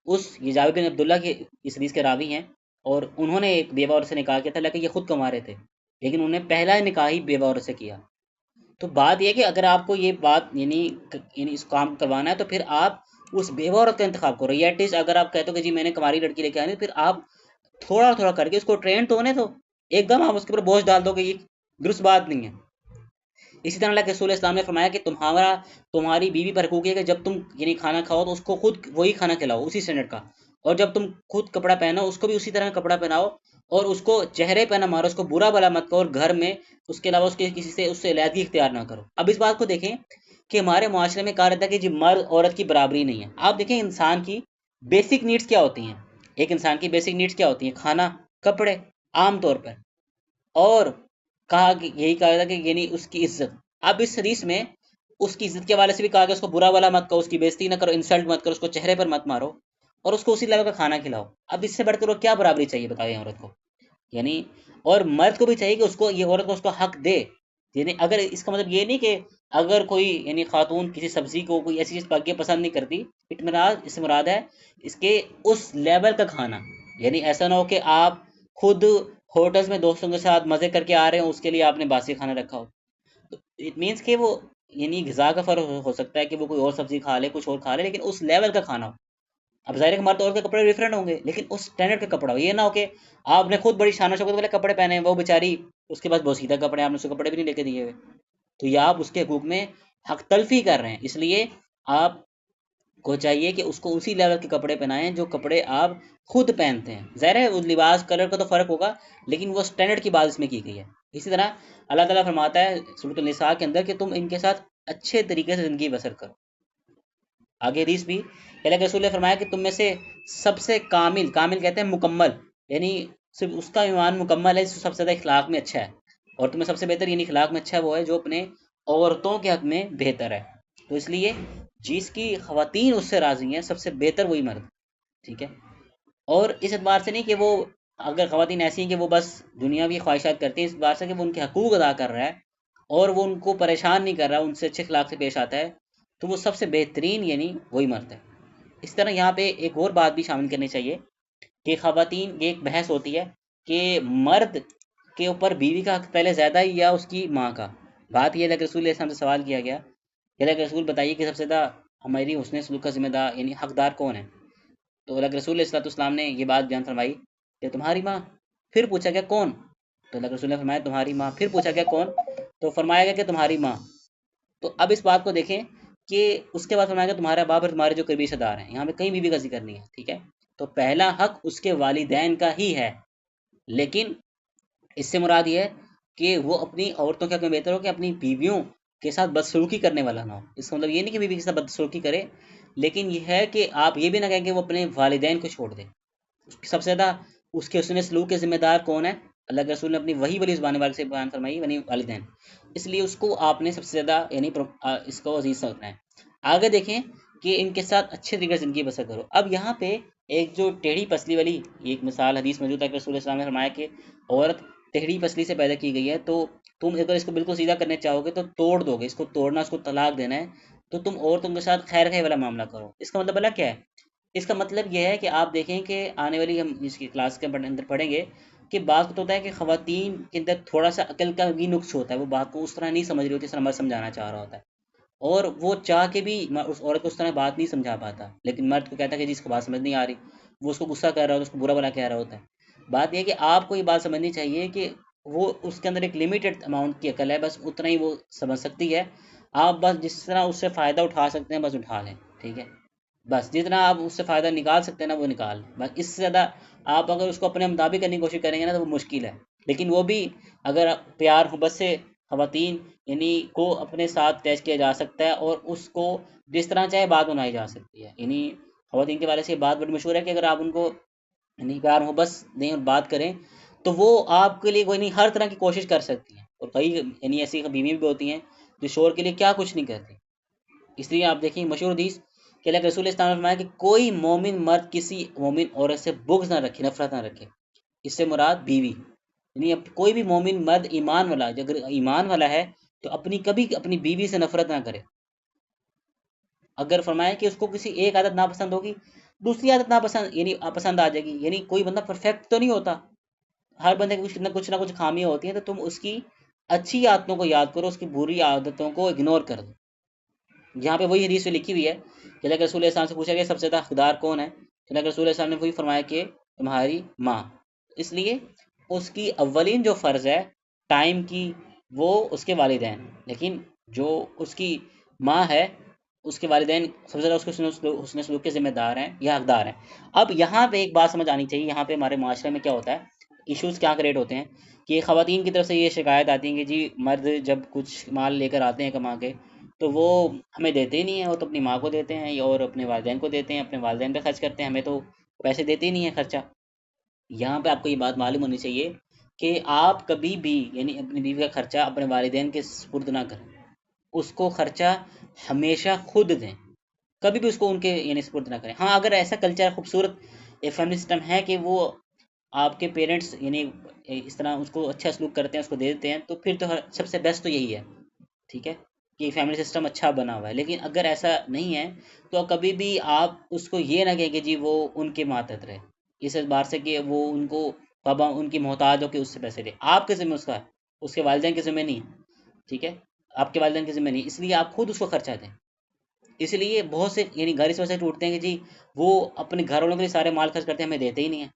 یہ جابر بن عبداللہ کے اس حدیث کے راوی ہیں، اور انہوں نے ایک بیوہ عورت سے نکاح کیا تھا، لیکن یہ خود کما رہے تھے، لیکن انہوں نے پہلا نکاح ہی بیوہ عورت سے کیا. تو بات یہ کہ اگر آپ کو یہ بات یعنی اس کام کروانا ہے تو پھر آپ اس بیوہ عورت کا انتخاب کرو. یا ایٹ لیسٹ اگر آپ کہتے ہو کہ جی میں نے کماری لڑکی لے کے آنی، پھر آپ تھوڑا تھوڑا کر کے اس کو ٹرین تو ہونے دو. ایک دم آپ اس کے اوپر بوجھ ڈال دو کہ یہ درست بات نہیں ہے. اسی طرح اللہ کے رسول اسلام نے فرمایا کہ تمہاری بیوی پر حقوق ہے کہ جب تم یعنی کھانا کھاؤ تو اس کو خود وہی کھانا کھلاؤ اسی اسٹینڈرڈ کا، اور جب تم خود کپڑا پہنو اس کو بھی اسی طرح کا کپڑا پہناؤ، اور اس کو چہرے پہ نہ مارو، اس کو برا بلا مت کرو، اور گھر میں اس کے علاوہ اس کے کسی سے اس سے علیحدگی اختیار نہ کرو۔ اب اس بات کو دیکھیں کہ ہمارے معاشرے میں کہا رہتا ہے کہ جی مرد عورت کی برابری نہیں ہے۔ آپ دیکھیں انسان کی بیسک نیڈس کیا ہوتی ہیں، ایک انسان کی بیسک نیڈس کیا ہوتی ہیں؟ کھانا، کپڑے، عام طور پر، اور یہی کہا گیا کہ یعنی اس کی عزت۔ اب اس حدیث میں اس کی عزت کے حوالے سے بھی کہا گیا اس کو برا بلا مت کرو، اس کی بےزتی نہ کرو، انسلٹ مت کرو، اس کو چہرے پر مت مارو، اور اس کو اسی لیول کا کھانا کھلاؤ۔ اب اس سے بڑھ کر وہ کیا برابری چاہیے بتائیں عورت کو؟ یعنی اور مرد کو بھی چاہیے کہ اس کو یہ عورت کو اس کو حق دے۔ یعنی اگر اس کا مطلب یہ نہیں کہ اگر کوئی یعنی خاتون کسی سبزی کو کوئی ایسی چیز پک کے پسند نہیں کرتی، اس سے مراد ہے اس کے اس لیول کا کھانا۔ یعنی ایسا نہ ہو کہ آپ خود ہوٹلز میں دوستوں کے ساتھ مزے کر کے آ رہے ہوں، اس کے لیے آپ نے باسی کھانا رکھا ہو، تو اٹ مینس کہ وہ یعنی غذا کا فرق ہو سکتا ہے کہ وہ کوئی اور سبزی کھا لے، کچھ اور کھا لے، لیکن اس لیول کا کھانا ہو۔ اب ظاہر ہے کہ مرد عورت کے کپڑے ڈفرینٹ ہوں گے، لیکن اس اسٹینڈرڈ کا کپڑا ہو۔ یہ نہ ہو کہ آپ نے خود بڑی شان و شوکت والے کپڑے پہنے ہیں، وہ بیچاری اس کے پاس بوسیدہ کپڑے ہیں، آپ نے اس کو کپڑے بھی نہیں لے کے دیے ہوئے، تو یہ آپ اس کے حقوق میں حق تلفی کر رہے ہیں۔ اس لیے آپ کو چاہیے کہ اس کو اسی لیول کے کپڑے پہنائیں جو کپڑے آپ خود پہنتے ہیں۔ ظاہر ہے اس لباس کلر کا تو فرق ہوگا، لیکن وہ اسٹینڈرڈ کی بات اس میں کی گئی ہے۔ اسی طرح اللہ تعالیٰ فرماتا ہے سورۃ النساء کے اندر کہ تم ان کے ساتھ اچھے طریقے سے زندگی بسر کرو۔ آگے حدیث بھی اللہ کے رسول نے فرمایا کہ تم میں سے سب سے کامل، کامل کہتے ہیں مکمل، یعنی صرف اس کا ایمان مکمل ہے جو سب سے زیادہ اخلاق میں اچھا ہے، اور تمہیں سب سے بہتر یعنی اخلاق میں اچھا وہ ہے جو اپنے عورتوں کے حق میں بہتر ہے۔ تو اس لیے جس کی خواتین اس سے راضی ہیں سب سے بہتر وہی مرد، ٹھیک ہے؟ اور اس اعتبار سے نہیں کہ وہ اگر خواتین ایسی ہیں کہ وہ بس دنیاوی خواہشات کرتی ہیں، اس بات سے کہ وہ ان کے حقوق ادا کر رہا ہے اور وہ ان کو پریشان نہیں کر رہا، ان سے اچھے اخلاق سے پیش آتا ہے، تو وہ سب سے بہترین یعنی وہی مرد ہے۔ اس طرح یہاں پہ ایک اور بات بھی شامل کرنی چاہیے کہ خواتین یہ ایک بحث ہوتی ہے کہ مرد کے اوپر بیوی کا حق پہلے زیادہ ہے یا اس کی ماں کا۔ بات یہ ہے کہ رسول اللہ علیہ وسلم سے سوال کیا گیا کہ اللہ کے رسول بتائیے کہ سب سے زیادہ ہماری حسن سلوک کا ذمہ دار یعنی حقدار کون ہے؟ تو اللہ کے رسول علیہ السلام نے یہ بات بیان فرمائی کہ تمہاری ماں۔ پھر پوچھا گیا کون؟ تو اللہ کے رسول نے فرمایا تمہاری ماں۔ پھر پوچھا گیا کون؟ تو فرمایا گیا کہ تمہاری ماں۔ تو اب اس بات کو دیکھیں کہ اس کے بعد فرمایا گیا تمہارا باپ اور تمہارے جو قریبی رشتہ دار ہیں، یہاں پہ کہیں بیوی کا ذکر نہیں ہے، ٹھیک ہے؟ تو پہلا حق اس کے والدین کا ہی ہے، لیکن اس سے مراد یہ ہے کہ وہ اپنی عورتوں کے حق میں بہتر ہو کہ اپنی بیویوں کے ساتھ بدسلوکی کرنے والا نہ ہو۔ اس کا مطلب یہ نہیں کہ بیوی کے ساتھ بدسلوکی کرے، لیکن یہ ہے کہ آپ یہ بھی نہ کہیں کہ وہ اپنے والدین کو چھوڑ دے۔ سب سے زیادہ اس کے حسن سلوک کے ذمہ دار کون ہے؟ اللہ کے رسول نے اپنی وہی والی زبان والے سے بیان فرمائی یعنی والدین، اس لیے اس کو آپ نے سب سے زیادہ یعنی اس کو عزیز سمجھنا ہے۔ آگے دیکھیں کہ ان کے ساتھ اچھے طریقے سے زندگی بسر کرو۔ اب یہاں پہ ایک جو ٹیڑھی پسلی والی ایک مثال حدیث موجود ہے کہ رسول اللہ علیہ وسلم نے فرمایا کہ عورت ٹیڑھی پسلی سے پیدا کی گئی ہے، تو تم اگر اس کو بالکل سیدھا کرنے چاہو گے تو توڑ دو گے، اس کو توڑنا، اس کو طلاق دینا ہے، تو تم عورتوں کے ساتھ خیر خیر والا معاملہ کرو۔ اس کا مطلب کیا ہے؟ اس کا مطلب یہ ہے کہ آپ دیکھیں کہ آنے والی ہم اس کی کلاس کے اندر پڑھیں گے کہ بات تو ہوتا ہے کہ خواتین کے اندر تھوڑا سا عقل کا بھی نقص ہوتا ہے، وہ بات کو اس طرح نہیں سمجھ رہی ہوتی جس طرح مرد سمجھانا چاہ رہا ہوتا ہے، اور وہ چاہ کے بھی اس عورت کو اس طرح بات نہیں سمجھا پاتا، لیکن مرد کو کہتا ہے کہ جس کو بات سمجھ نہیں آ رہی، وہ اس کو غصہ کر رہا ہوتا ہے، اس کو برا بلا کہہ رہا ہوتا ہے۔ بات یہ ہے کہ آپ کو یہ بات سمجھنی چاہیے کہ وہ اس کے اندر ایک لمیٹڈ اماؤنٹ کی عقل ہے، بس اتنا ہی وہ سمجھ سکتی ہے، آپ بس جس طرح اس سے فائدہ اٹھا سکتے ہیں بس اٹھا لیں، ٹھیک ہے؟ بس جتنا آپ اس سے فائدہ نکال سکتے ہیں نا وہ نکال لیں، بس اس سے زیادہ آپ اگر اس کو اپنے مطابق کرنے کی کوشش کریں گے نا تو وہ مشکل ہے۔ لیکن وہ بھی اگر پیار محبت سے خواتین یعنی کو اپنے ساتھ اٹیچ کیا جا سکتا ہے، اور اس کو جس طرح چاہے بات بنائی جا سکتی ہے۔ یعنی خواتین کے بارے سے یہ بات بڑی مشہور ہے کہ اگر آپ ان کو یعنی پیار محبت دیں اور بات کریں تو وہ آپ کے لیے کوئی نہیں ہر طرح کی کوشش کر سکتی ہیں، اور کئی یعنی ایسی بیوی بھی ہوتی ہیں جو شوہر کے لیے کیا کچھ نہیں کرتی۔ اس لیے آپ دیکھیں مشہور حدیث کہ اللہ کے رسول اسلام نے فرمایا کہ کوئی مومن مرد کسی مومن عورت سے بغض نہ رکھے، نفرت نہ رکھے۔ اس سے مراد بیوی، یعنی اب کوئی بھی مومن مرد ایمان والا اگر ایمان والا ہے تو کبھی اپنی بیوی سے نفرت نہ کرے۔ اگر فرمایا کہ اس کو کسی ایک عادت ناپسند ہوگی، دوسری عادت ناپسند یعنی پسند آ جائے گی۔ یعنی کوئی بندہ پرفیکٹ تو نہیں ہوتا، ہر بندے کی کچھ نہ کچھ خامیاں ہوتی ہیں، تو تم اس کی اچھی عادتوں کو یاد کرو، اس کی بری عادتوں کو اگنور کر دو۔ یہاں پہ وہی حدیث میں لکھی ہوئی ہے کہ اللہ کے رسول اللہ علیہ وسلم سے پوچھا گیا سب سے زیادہ حقدار کون ہے، تو اللہ کے رسول اللہ علیہ وسلم نے وہی فرمایا کہ تمہاری ماں۔ اس لیے اس کی اولین جو فرض ہے ٹائم کی وہ اس کے والدین، لیکن جو اس کی ماں ہے اس کے والدین سب سے زیادہ اس کے حسن سلوک کے ذمہ دار ہیں یا حقدار ہیں۔ اب یہاں پہ ایک بات سمجھ آنی چاہیے، یہاں پہ ہمارے معاشرے میں کیا ہوتا ہے، ایشوز کیا کریٹ ہوتے ہیں کہ خواتین کی طرف سے یہ شکایت آتی ہے کہ جی مرد جب کچھ مال لے کر آتے ہیں کما کے تو وہ ہمیں دیتے ہی نہیں ہیں، وہ تو اپنی ماں کو دیتے ہیں اور اپنے والدین کو دیتے ہیں، اپنے والدین پہ خرچ کرتے ہیں، ہمیں تو پیسے دیتے ہی نہیں ہیں خرچہ۔ یہاں پہ آپ کو یہ بات معلوم ہونی چاہیے کہ آپ کبھی بھی یعنی اپنی بیوی کا خرچہ اپنے والدین کے سپرد نہ کریں، اس کو خرچہ ہمیشہ خود دیں، کبھی بھی اس کو ان کے یعنی سپرد نہ کریں۔ ہاں اگر ایسا کلچر خوبصورت ایک فیملی سسٹم ہے کہ وہ آپ کے پیرنٹس یعنی اس طرح اس کو اچھا سلوک کرتے ہیں، اس کو دے دیتے ہیں، تو پھر تو سب سے بیسٹ تو یہی ہے، ٹھیک ہے، کہ فیملی سسٹم اچھا بنا ہوا ہے۔ لیکن اگر ایسا نہیں ہے تو کبھی بھی آپ اس کو یہ نہ کہیں کہ جی وہ ان کے ماتحت رہے، اس اعتبار سے کہ وہ ان کو بابا ان کی محتاج ہو کہ اس سے پیسے لے، آپ کے ذمہ اس کا ہے، اس کے والدین کے ذمہ نہیں ہے، ٹھیک ہے، آپ کے والدین کے ذمہ نہیں، اس لیے آپ خود اس کو خرچہ دیں۔ اس لیے بہت سے یعنی گھر اس وجہ سے ٹوٹتے ہیں کہ جی وہ اپنے گھر والوں کے لیے سارے مال خرچ کرتے ہیں، ہمیں دیتے ہی نہیں ہیں،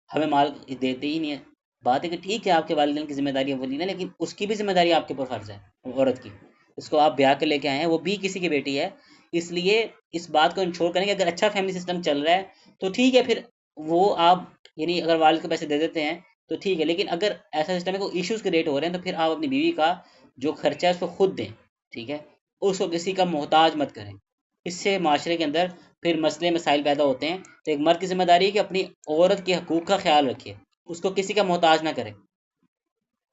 ہمیں مال دیتے ہی نہیں ہے۔ بات ہے کہ ٹھیک ہے آپ کے والدین کی ذمہ داری ہے وہ لینا، لیکن اس کی بھی ذمہ داری آپ کے اوپر فرض ہے، عورت کی، اس کو آپ بیاہ کے لے کے آئے ہیں، وہ بھی کسی کی بیٹی ہے۔ اس لیے اس بات کو انشور کریں کہ اگر اچھا فیملی سسٹم چل رہا ہے تو ٹھیک ہے، پھر وہ آپ یعنی اگر والد کو پیسے دے دیتے ہیں تو ٹھیک ہے، لیکن اگر ایسا سسٹم ہے کوئی ایشوز کریٹ ہو رہے ہیں تو پھر آپ اپنی بیوی کا جو خرچہ ہے اس کو خود دیں، ٹھیک ہے، اس کو کسی کا محتاج مت کریں۔ اس سے معاشرے کے اندر پھر مسئلے مسائل پیدا ہوتے ہیں۔ تو ایک مرد کی ذمہ داری ہے کہ اپنی عورت کے حقوق کا خیال رکھے، اس کو کسی کا محتاج نہ کرے،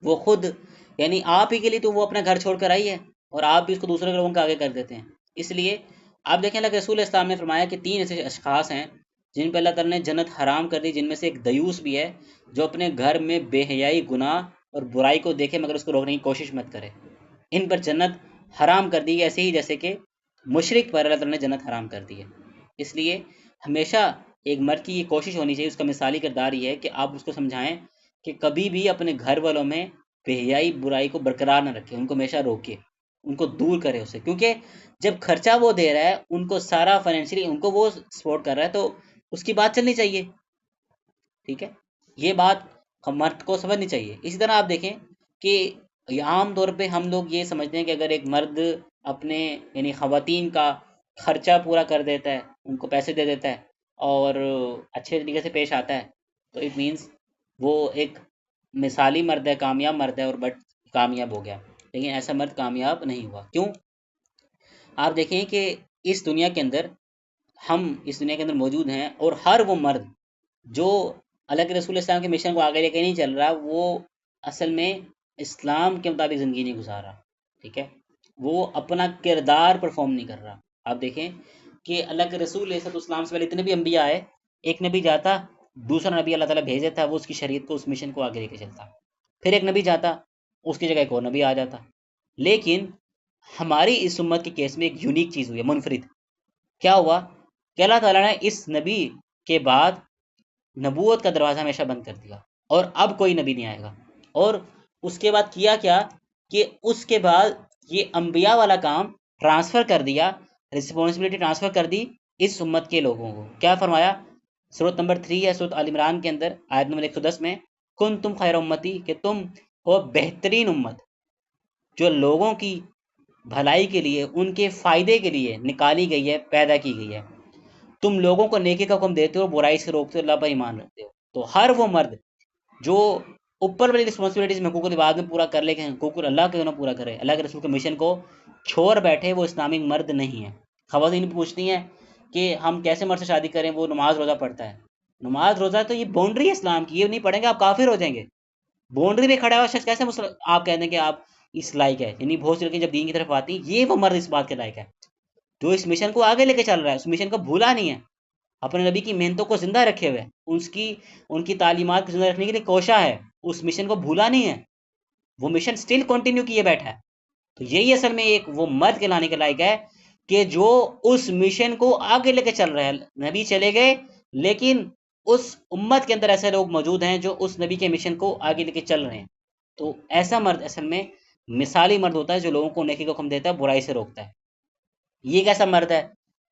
وہ خود یعنی آپ ہی کے لیے تو وہ اپنا گھر چھوڑ کر آئی ہے اور آپ بھی اس کو دوسرے لوگوں کے آگے کر دیتے ہیں۔ اس لیے آپ دیکھیں اللہ کے رسول اسلام نے فرمایا کہ 3 ایسے اشخاص ہیں جن پہ اللہ تعالیٰ نے جنت حرام کر دی، جن میں سے ایک دیوس بھی ہے جو اپنے گھر میں بے حیائی، گناہ اور برائی کو دیکھے مگر اس کو روکنے کی کوشش مت کرے۔ ان پر جنت حرام کر دی ایسے ہی جیسے کہ مشرک پر اللہ تعالیٰ نے جنت حرام کر دی ہے۔ اس لیے ہمیشہ ایک مرد کی یہ کوشش ہونی چاہیے، اس کا مثالی کردار یہ ہے کہ آپ اس کو سمجھائیں کہ کبھی بھی اپنے گھر والوں میں بے حیائی برائی کو برقرار نہ رکھے، ان کو ہمیشہ روکے، ان کو دور کرے اسے، کیونکہ جب خرچہ وہ دے رہا ہے ان کو سارا فائنینشلی ان کو وہ سپورٹ کر رہا ہے تو اس کی بات چلنی چاہیے، ٹھیک ہے، یہ بات ہم مرد کو سمجھنی چاہیے۔ اسی طرح آپ دیکھیں کہ عام طور پہ ہم لوگ یہ سمجھتے ہیں کہ اگر ایک مرد اپنے یعنی خواتین کا خرچہ پورا کر دیتا ہے، ان کو پیسے دے دیتا ہے اور اچھے طریقے سے پیش آتا ہے تو اٹ مینس وہ ایک مثالی مرد ہے، کامیاب مرد ہے اور بٹ کامیاب ہو گیا، لیکن ایسا مرد کامیاب نہیں ہوا۔ کیوں؟ آپ دیکھیں کہ اس دنیا کے اندر ہم اس دنیا کے اندر موجود ہیں اور ہر وہ مرد جو اللہ کے رسول اسلام کے مشن کو آگے لے کے نہیں چل رہا، وہ اصل میں اسلام کے مطابق زندگی نہیں گزار رہا، ٹھیک ہے، وہ اپنا کردار پرفارم نہیں کر رہا۔ آپ دیکھیں کہ اللہ کے رسول علیہ السلام سے پہلے اتنے بھی انبیاء آئے، ایک نبی جاتا، دوسرا نبی اللہ تعالیٰ بھیج دیتا، وہ اس کی شریعت کو اس مشن کو آگے لے کے چلتا، پھر ایک نبی جاتا، اس کی جگہ ایک اور نبی آ جاتا۔ لیکن ہماری اس امت کے کیس میں ایک یونیک چیز ہوئی ہے، منفرد کیا ہوا کہ اللہ تعالیٰ نے اس نبی کے بعد نبوت کا دروازہ ہمیشہ بند کر دیا اور اب کوئی نبی نہیں آئے گا، اور اس کے بعد کیا کیا کہ اس کے بعد یہ انبیاء والا کام ٹرانسفر کر دیا، رسپانسبلٹی ٹرانسفر کر دی اس امت کے لوگوں کو۔ کیا فرمایا؟ سورۃ نمبر 3 ہے سورۃ آل عمران کے اندر آیت نمبر 110 میں، کن تم خیر امتی، کہ تم ہو بہترین امت جو لوگوں کی بھلائی کے لیے، ان کے فائدے کے لیے نکالی گئی ہے، پیدا کی گئی ہے، تم لوگوں کو نیکی کا حکم دیتے ہو، برائی سے روکتے ہو، اللہ پر ایمان رکھتے ہو۔ تو ہر وہ مرد جو اوپر والی رسپانسبلٹیز میں حقوق العباد میں پورا کر لے کے حقوق اللہ کے نہ پورا کرے، اللہ کے رسول کے مشن کو چھوڑ بیٹھے، وہ اسلامک مرد نہیں ہے۔ خواتین پوچھتی ہیں کہ ہم کیسے مرد سے شادی کریں، وہ نماز روزہ پڑھتا ہے۔ نماز روزہ تو یہ باؤنڈری ہے اسلام کی، یہ نہیں پڑھیں گے آپ کافر ہو جائیں گے۔ باؤنڈری میں کھڑا ہوا شخص کیسے آپ کہتے ہیں کہ آپ اس لائق ہے؟ یعنی بہت سی لڑکیاں جب دین کی طرف آتی ہیں، یہ وہ مرد اس بات کے لائق ہے جو اس مشن کو آگے لے کے چل رہا ہے، اس مشن کو بھولا نہیں ہے، اپنے نبی کی محنتوں کو زندہ رکھے ہوئے، ان کی تعلیمات کو زندہ رکھنے کے لیے کوشاں ہے، اس مشن کو بھولا نہیں ہے، وہ مشن سٹل کنٹینیو کیے بیٹھا ہے۔ تو یہی اصل میں ایک وہ مرد کے لانے کے لائق ہے کہ جو اس مشن کو آگے لے کے چل رہا ہے۔ نبی چلے گئے لیکن اس امت کے اندر ایسے لوگ موجود ہیں جو اس نبی کے مشن کو آگے لے کے چل رہے ہیں۔ تو ایسا مرد اصل میں مثالی مرد ہوتا ہے جو لوگوں کو نیکی کا حکم دیتا ہے، برائی سے روکتا ہے۔ یہ ایک ایسا مرد ہے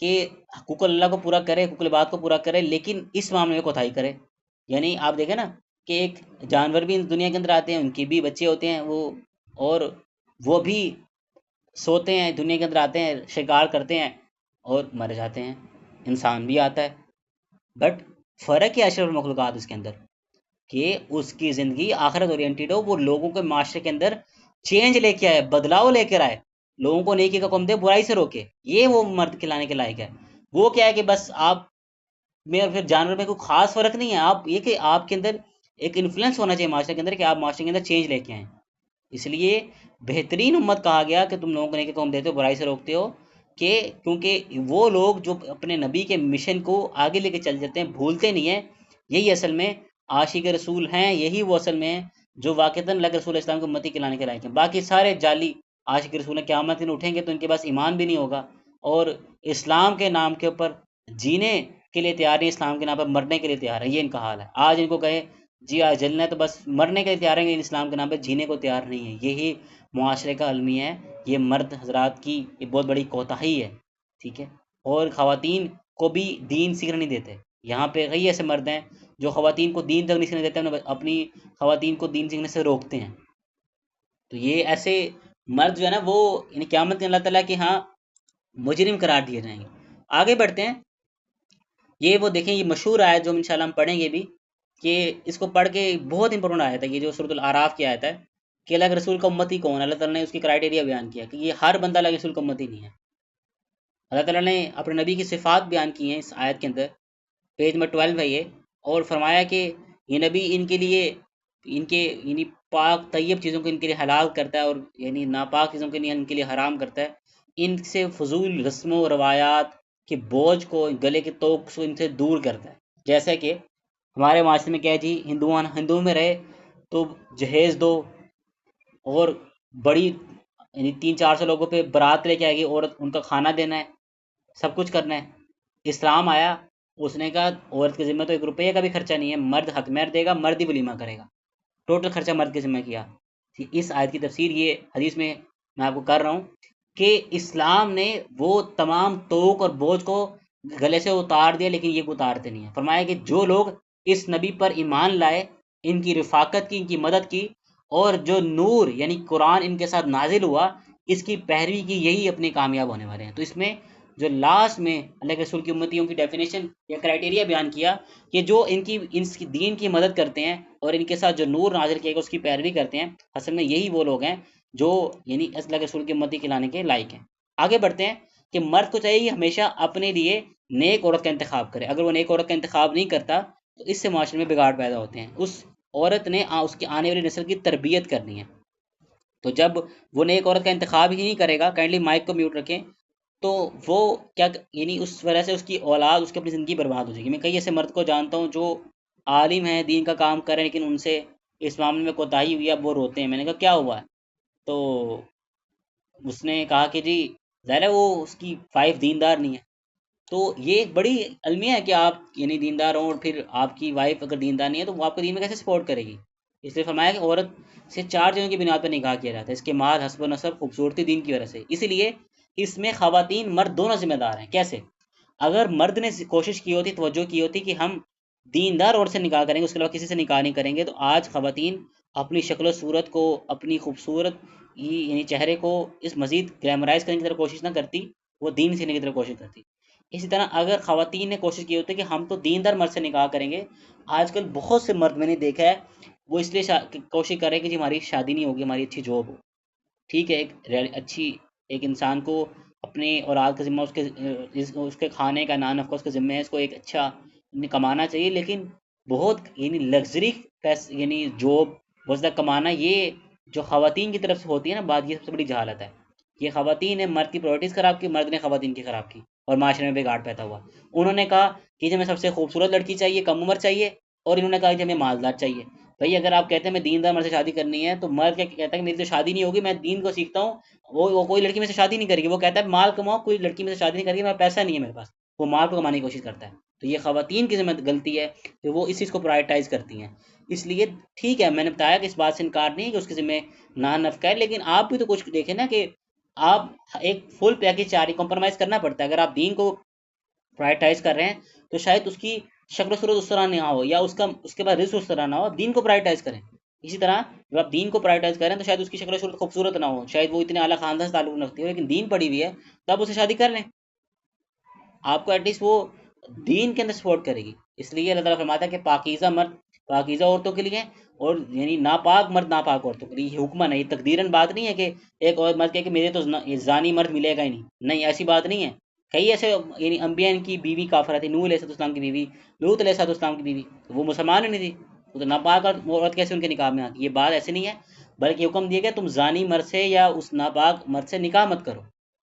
کہ حقوق اللہ کو پورا کرے، حقوق العباد کو پورا کرے، لیکن اس معاملے میں کوتاہی کرے۔ یعنی آپ دیکھیں نا کہ ایک جانور بھی دنیا کے اندر آتے ہیں، ان کے بھی بچے ہوتے ہیں، وہ اور وہ بھی سوتے ہیں، دنیا کے اندر آتے ہیں، شکار کرتے ہیں اور مر جاتے ہیں، انسان بھی آتا ہے. بٹ فرق ہے اشرف المخلوقات اس کے اندر کہ اس کی زندگی آخرت اورینٹیڈ ہو، وہ لوگوں کے معاشرے کے اندر چینج لے کے آئے، بدلاؤ لے کر آئے، لوگوں کو نیکی کا حکم دے، برائی سے روکے. یہ وہ مرد کھلانے کے لائق ہے. وہ کیا ہے کہ بس آپ میں اور پھر جانور میں کوئی خاص فرق نہیں ہے. آپ یہ کہ آپ کے اندر ایک انفلوئنس ہونا چاہیے معاشرے کے اندر کہ آپ معاشرے کے اندر چینج لے کے آئیں. اس لیے بہترین امت کہا گیا کہ تم لوگوں کو نیکی کا حکم دیتے ہو، برائی سے روکتے ہو، کہ کیونکہ وہ لوگ جو اپنے نبی کے مشن کو آگے لے کے چل جاتے ہیں، بھولتے نہیں ہیں، یہی اصل میں عاشق رسول ہیں. یہی وہ اصل میں جو واقعتاً اللہ کے رسول اسلام کو امتی کلانے کے لائق ہیں. باقی سارے جعلی عاشق رسول ہیں، قیامت دن اٹھیں گے تو ان کے پاس ایمان بھی نہیں ہوگا، اور اسلام کے نام کے اوپر جینے کے لیے تیار نہیں، اسلام کے نام پر مرنے کے لیے تیار ہے. یہ ان کا حال ہے. آج ان کو کہے جی آج جلنا ہے تو بس مرنے کے لیے تیار ہیں، لیکن اسلام کے نام پہ جینے کو تیار نہیں ہے. یہی معاشرے کا المیہ ہے. یہ مرد حضرات کی یہ بہت بڑی کوتاہی ہے. ٹھیک ہے. اور خواتین کو بھی دین سیکھنے نہیں دیتے. یہاں پہ کئی ایسے مرد ہیں جو خواتین کو دین تک نہیں سیکھنے دیتے، انہیں اپنی خواتین کو دین سیکھنے سے روکتے ہیں. تو یہ ایسے مرد جو ہے نا وہ یعنی قیامت کے اللہ تعالیٰ کے ہاں مجرم قرار دیے جائیں گے. آگے بڑھتے ہیں. یہ وہ دیکھیں یہ مشہور آیت جو انشاءاللہ ہم پڑھیں گے بھی، کہ اس کو پڑھ کے بہت امپورٹنٹ آیت ہے یہ جو سورۃ الاعراف کی آیت ہے کہ اللہ کے رسول کا امتی کون ہے. اللہ تعالیٰ نے اس کی کرائٹیریا بیان کیا کہ یہ ہر بندہ اللہ کے رسول کا امتی نہیں ہے. اللہ تعالیٰ نے اپنے نبی کی صفات بیان کی ہیں اس آیت کے اندر، پیج نمبر 12 ہے یہ، اور فرمایا کہ یہ نبی ان کے لیے ان کے یعنی پاک طیب چیزوں کو ان کے لیے حلال کرتا ہے، اور یعنی ناپاک چیزوں کے لیے ان کے لیے حرام کرتا ہے. ان سے فضول رسم و روایات کے بوجھ کو، گلے کے توق کو ان سے دور کرتا ہے. جیسے کہ ہمارے معاشرے میں کیا ہے جی، ہندوؤں میں رہے تو جہیز دو، اور بڑی یعنی 300-400 لوگوں پہ برات لے کے آئے گی عورت، ان کا کھانا دینا ہے، سب کچھ کرنا ہے. اسلام آیا، اس نے کہا عورت کے ذمہ تو 1 روپیہ کا بھی خرچہ نہیں ہے، مرد حق مہر دے گا، مرد ہی ولیمہ کرے گا، ٹوٹل خرچہ مرد کے ذمہ کیا. اس آیت کی تفسیر یہ حدیث میں آپ کو کر رہا ہوں کہ اسلام نے وہ تمام توق اور بوجھ کو گلے سے اتار دیا، لیکن یہ اتارتے نہیں ہیں. فرمایا کہ جو لوگ اس نبی پر ایمان لائے، ان کی رفاقت کی، ان کی مدد کی، اور جو نور یعنی قرآن ان کے ساتھ نازل ہوا اس کی پیروی کی، یہی اپنے کامیاب ہونے والے ہیں. تو اس میں جو لاسٹ میں اللہ کے رسول کی امتیوں کی ڈیفینیشن یا کرائٹیریا بیان کیا کہ جو ان کی دین کی مدد کرتے ہیں اور ان کے ساتھ جو نور نازل کیا گیا اس کی پیروی کرتے ہیں، اصل میں یہی وہ لوگ ہیں جو یعنی اللہ کے رسول کی امتی کھلانے کے لائق ہیں. آگے بڑھتے ہیں کہ مرد کو چاہیے ہمیشہ اپنے لیے نیک عورت کا انتخاب کرے. اگر وہ نیک عورت کا انتخاب نہیں کرتا تو اس سے معاشرے میں بگاڑ پیدا ہوتے ہیں. اس عورت نے اس کی آنے والی نسل کی تربیت کرنی ہے. تو جب وہ نیک عورت کا انتخاب ہی نہیں کرے گا، کائنڈلی مائک کو میوٹ رکھیں، تو وہ کیا یعنی اس وجہ سے اس کی اولاد، اس کی اپنی زندگی برباد ہو جائے گی. میں کئی ایسے مرد کو جانتا ہوں جو عالم ہیں، دین کا کام کر رہے ہیں، لیکن ان سے اس معاملے میں کوتاہی ہوئی، اب وہ روتے ہیں. میں نے کہا کیا ہوا ہے؟ تو اس نے کہا کہ جی ظاہر ہے وہ اس کی وائف دیندار نہیں ہے. تو یہ ایک بڑی المیہ ہے کہ آپ یعنی دیندار ہوں اور پھر آپ کی وائف اگر دیندار نہیں ہے تو وہ آپ کو دین میں کیسے سپورٹ کرے گی. اس لیے فرمایا کہ عورت سے 4 چیزوں کی بنیاد پر نکاح کیا جاتا ہے، اس کے مال، حسب و نسب، خوبصورتی، دین کی وجہ سے. اسی لیے اس میں خواتین مرد دونوں ذمہ دار ہیں. کیسے؟ اگر مرد نے کوشش کی ہوتی، توجہ کی ہوتی کہ ہم دیندار عورت سے نکاح کریں گے، اس کے علاوہ کسی سے نکاح نہیں کریں گے، تو آج خواتین اپنی شکل و صورت کو، اپنی خوبصورت یعنی چہرے کو اس مزید گلیمرائز کرنے کی طرف کوشش نہ کرتی، وہ دین سیکھنے کی طرف کوشش کرتی. اسی طرح اگر خواتین نے کوشش کی ہوتی کہ ہم تو دیندار مرد سے نکاح کریں گے، آج کل بہت سے مرد میں نے دیکھا ہے وہ اس لیے کوشش کر رہے ہیں کہ جی ہماری شادی نہیں ہوگی، ہماری اچھی جاب ہو. ٹھیک ہے، ایک اچھی ایک انسان کو اپنے اولاد کا ذمہ، اس کے کھانے کا نان نفقہ اس کے ذمہ ہے، اس کو ایک اچھا کمانا چاہیے. لیکن بہت یعنی لگژری یعنی جاب بہت زیادہ کمانا، یہ جو خواتین کی طرف سے ہوتی ہے نا بات، یہ سب سے بڑی جہالت ہے. یہ خواتین نے مرد کی پرائرٹیز خراب کی، مرد نے خواتین کی خراب کی، اور معاشرے میں بگاڑ پیدا ہوا. انہوں نے کہا کہ جی ہمیں سب سے خوبصورت لڑکی چاہیے، کم عمر چاہیے، اور انہوں نے کہا کہ ہمیں مالدار چاہیے. بھائی اگر آپ کہتے ہیں میں دیندار مرد سے شادی کرنی ہے، تو مرد کیا کہتا ہے کہ میری تو شادی نہیں ہوگی، میں دین کو سیکھتا ہوں، وہ کوئی لڑکی میں سے شادی نہیں کرے گی. وہ کہتا ہے مال کماؤ، کوئی لڑکی میں سے شادی نہیں کرے گی، میرا پیسہ نہیں ہے میرے پاس، وہ مال کو کمانے کی کوشش کرتا ہے. تو یہ خواتین کی ذمہ غلطی ہے کہ وہ اس چیز کو پرائرٹائز کرتی ہیں. اس لیے ٹھیک ہے، میں نے بتایا کہ اس بات سے انکار نہیں ہے کہ اس کے ذمہ نان نفقہ ہے، لیکن آپ بھی تو کچھ دیکھیں نا کہ آپ ایک فل پیکج چاہ رہی، کمپرومائز کرنا پڑتا ہے. اگر آپ دین کو پرائرٹائز کر رہے ہیں تو شاید اس کی شکل و صورت اس طرح نہ ہو، یا اس کے بعد رزق اس طرح نہ ہو. دین کو پرائرٹائز کریں. اسی طرح جب آپ دین کو پرائرٹائز کریں تو شاید اس کی شکل و صورت خوبصورت نہ ہو، شاید وہ اتنے اعلیٰ خاندان سے تعلق نہ رکھتی ہو، لیکن دین پڑھی ہوئی ہے تو آپ اسے شادی کر لیں، آپ کو ایٹ لیسٹ وہ دین کے اندر سپورٹ کرے گی۔ اس لیے اللہ تعالیٰ فرماتا ہے کہ پاکیزہ مرد پاکیزہ عورتوں کے لیے اور یعنی ناپاک مرد ناپاک عورتوں کے لیے، یہ حکم ہے، یہ تقدیراً بات نہیں ہے کہ ایک اور مرد کہے کہ میرے تو یہ زانی مرد ملے گا ہی نہیں، نہیں ایسی بات نہیں ہے۔ کئی ایسے یعنی انبیاء ان کی بیوی کافرہ تھی، نوح علیہ السلام کی بیوی، لوط علیہ السلام کی بیوی، وہ مسلمان ہی نہیں تھی، وہ تو ناپاک عورت کیسے ان کے نکاح میں آتی؟ یہ بات ایسے نہیں ہے، بلکہ حکم دیا گیا تم زانی مرد سے یا اس ناپاک مرد سے نکاح مت کرو۔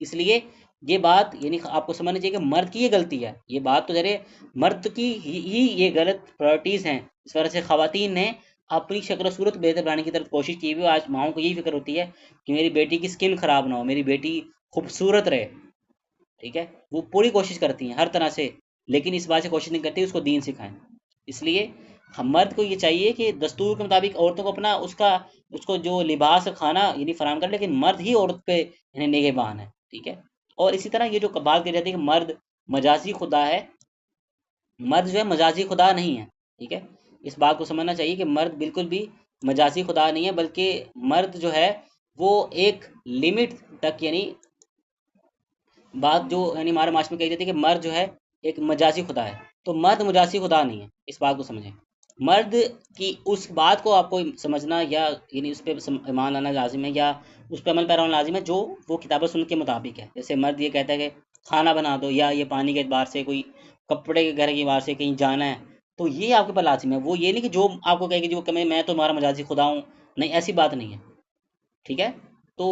اس لیے یہ بات یعنی آپ کو سمجھنا چاہیے کہ مرد کی یہ غلطی ہے، یہ بات تو ذرے مرد کی ہی یہ غلط پرائرٹیز ہیں۔ اس وجہ سے خواتین نے اپنی شکل و صورت بہتر بنانے کی طرف کوشش کی ہوئی، آج ماؤں کو یہی فکر ہوتی ہے کہ میری بیٹی کی سکن خراب نہ ہو، میری بیٹی خوبصورت رہے، ٹھیک ہے، وہ پوری کوشش کرتی ہیں ہر طرح سے، لیکن اس بات سے کوشش نہیں کرتی اس کو دین سکھائیں۔ اس لیے ہم مرد کو یہ چاہیے کہ دستور کے مطابق عورتوں کو اپنا اس کو جو لباس اور کھانا یعنی فراہم کر، لیکن مرد ہی عورت پہ یعنی نگہبان ہے، ٹھیک ہے۔ اور اسی طرح یہ جو بات کی جاتی ہے کہ مرد مجازی خدا ہے، مرد جو ہے مجازی خدا نہیں ہے، ٹھیک ہے، اس بات کو سمجھنا چاہیے کہ مرد بالکل بھی مجازی خدا نہیں ہے، بلکہ مرد جو ہے وہ ایک لمٹ تک یعنی بات جو یعنی ہمارے معاشرے میں کہی جاتی ہے کہ مرد جو ہے ایک مجازی خدا ہے، تو مرد مجازی خدا نہیں ہے، اس بات کو سمجھیں۔ مرد کی اس بات کو آپ کو سمجھنا یا یعنی اس پہ ایمان لانا لازم ہے، یا اس پہ عمل پیرا ہونا لازم ہے جو وہ کتاب و سنت کے مطابق ہے۔ جیسے مرد یہ کہتا ہے کہ کھانا بنا دو، یا یہ پانی کے اعتبار سے کوئی کپڑے کے گھر کے اعتبار سے کہیں جانا ہے، تو یہ آپ کے پر لازم ہے۔ وہ یہ نہیں کہ جو آپ کو کہے کہ جو کہ میں تو تمہارا مجازی خدا ہوں، نہیں ایسی بات نہیں ہے، ٹھیک ہے۔ تو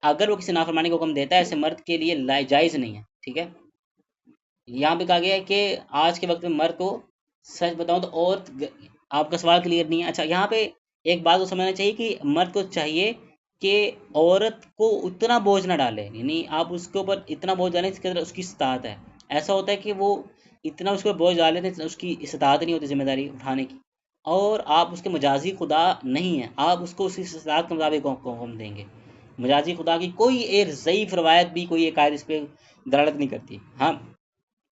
اگر وہ کسی نافرمانی کو حکم دیتا ہے ایسے مرد کے لیے جائز نہیں ہے، ٹھیک ہے۔ یہاں پہ کہا گیا ہے کہ آج کے وقت میں مرد کو سچ بتاؤں تو عورت آپ کا سوال کلیئر نہیں ہے۔ اچھا یہاں پہ ایک بات کو سمجھنا چاہیے کہ مرد کو چاہیے کہ عورت کو اتنا بوجھ نہ ڈالے، یعنی آپ اس کے اوپر اتنا بوجھ ڈالیں اس کے اندر اس کی استطاعت ہے۔ ایسا ہوتا ہے کہ وہ اتنا اس کو بوجھ ڈال لیتے ہیں، اس کی استطاعت نہیں ہوتی ذمہ داری اٹھانے کی، اور آپ اس کے مجازی خدا نہیں ہیں، آپ اس کو اس کی استطاعت کے مطابق حکم دیں گے۔ مجازی خدا کی کوئی ایک ضعیف روایت بھی کوئی ایک آیت اس پہ دلالت نہیں کرتی۔ ہاں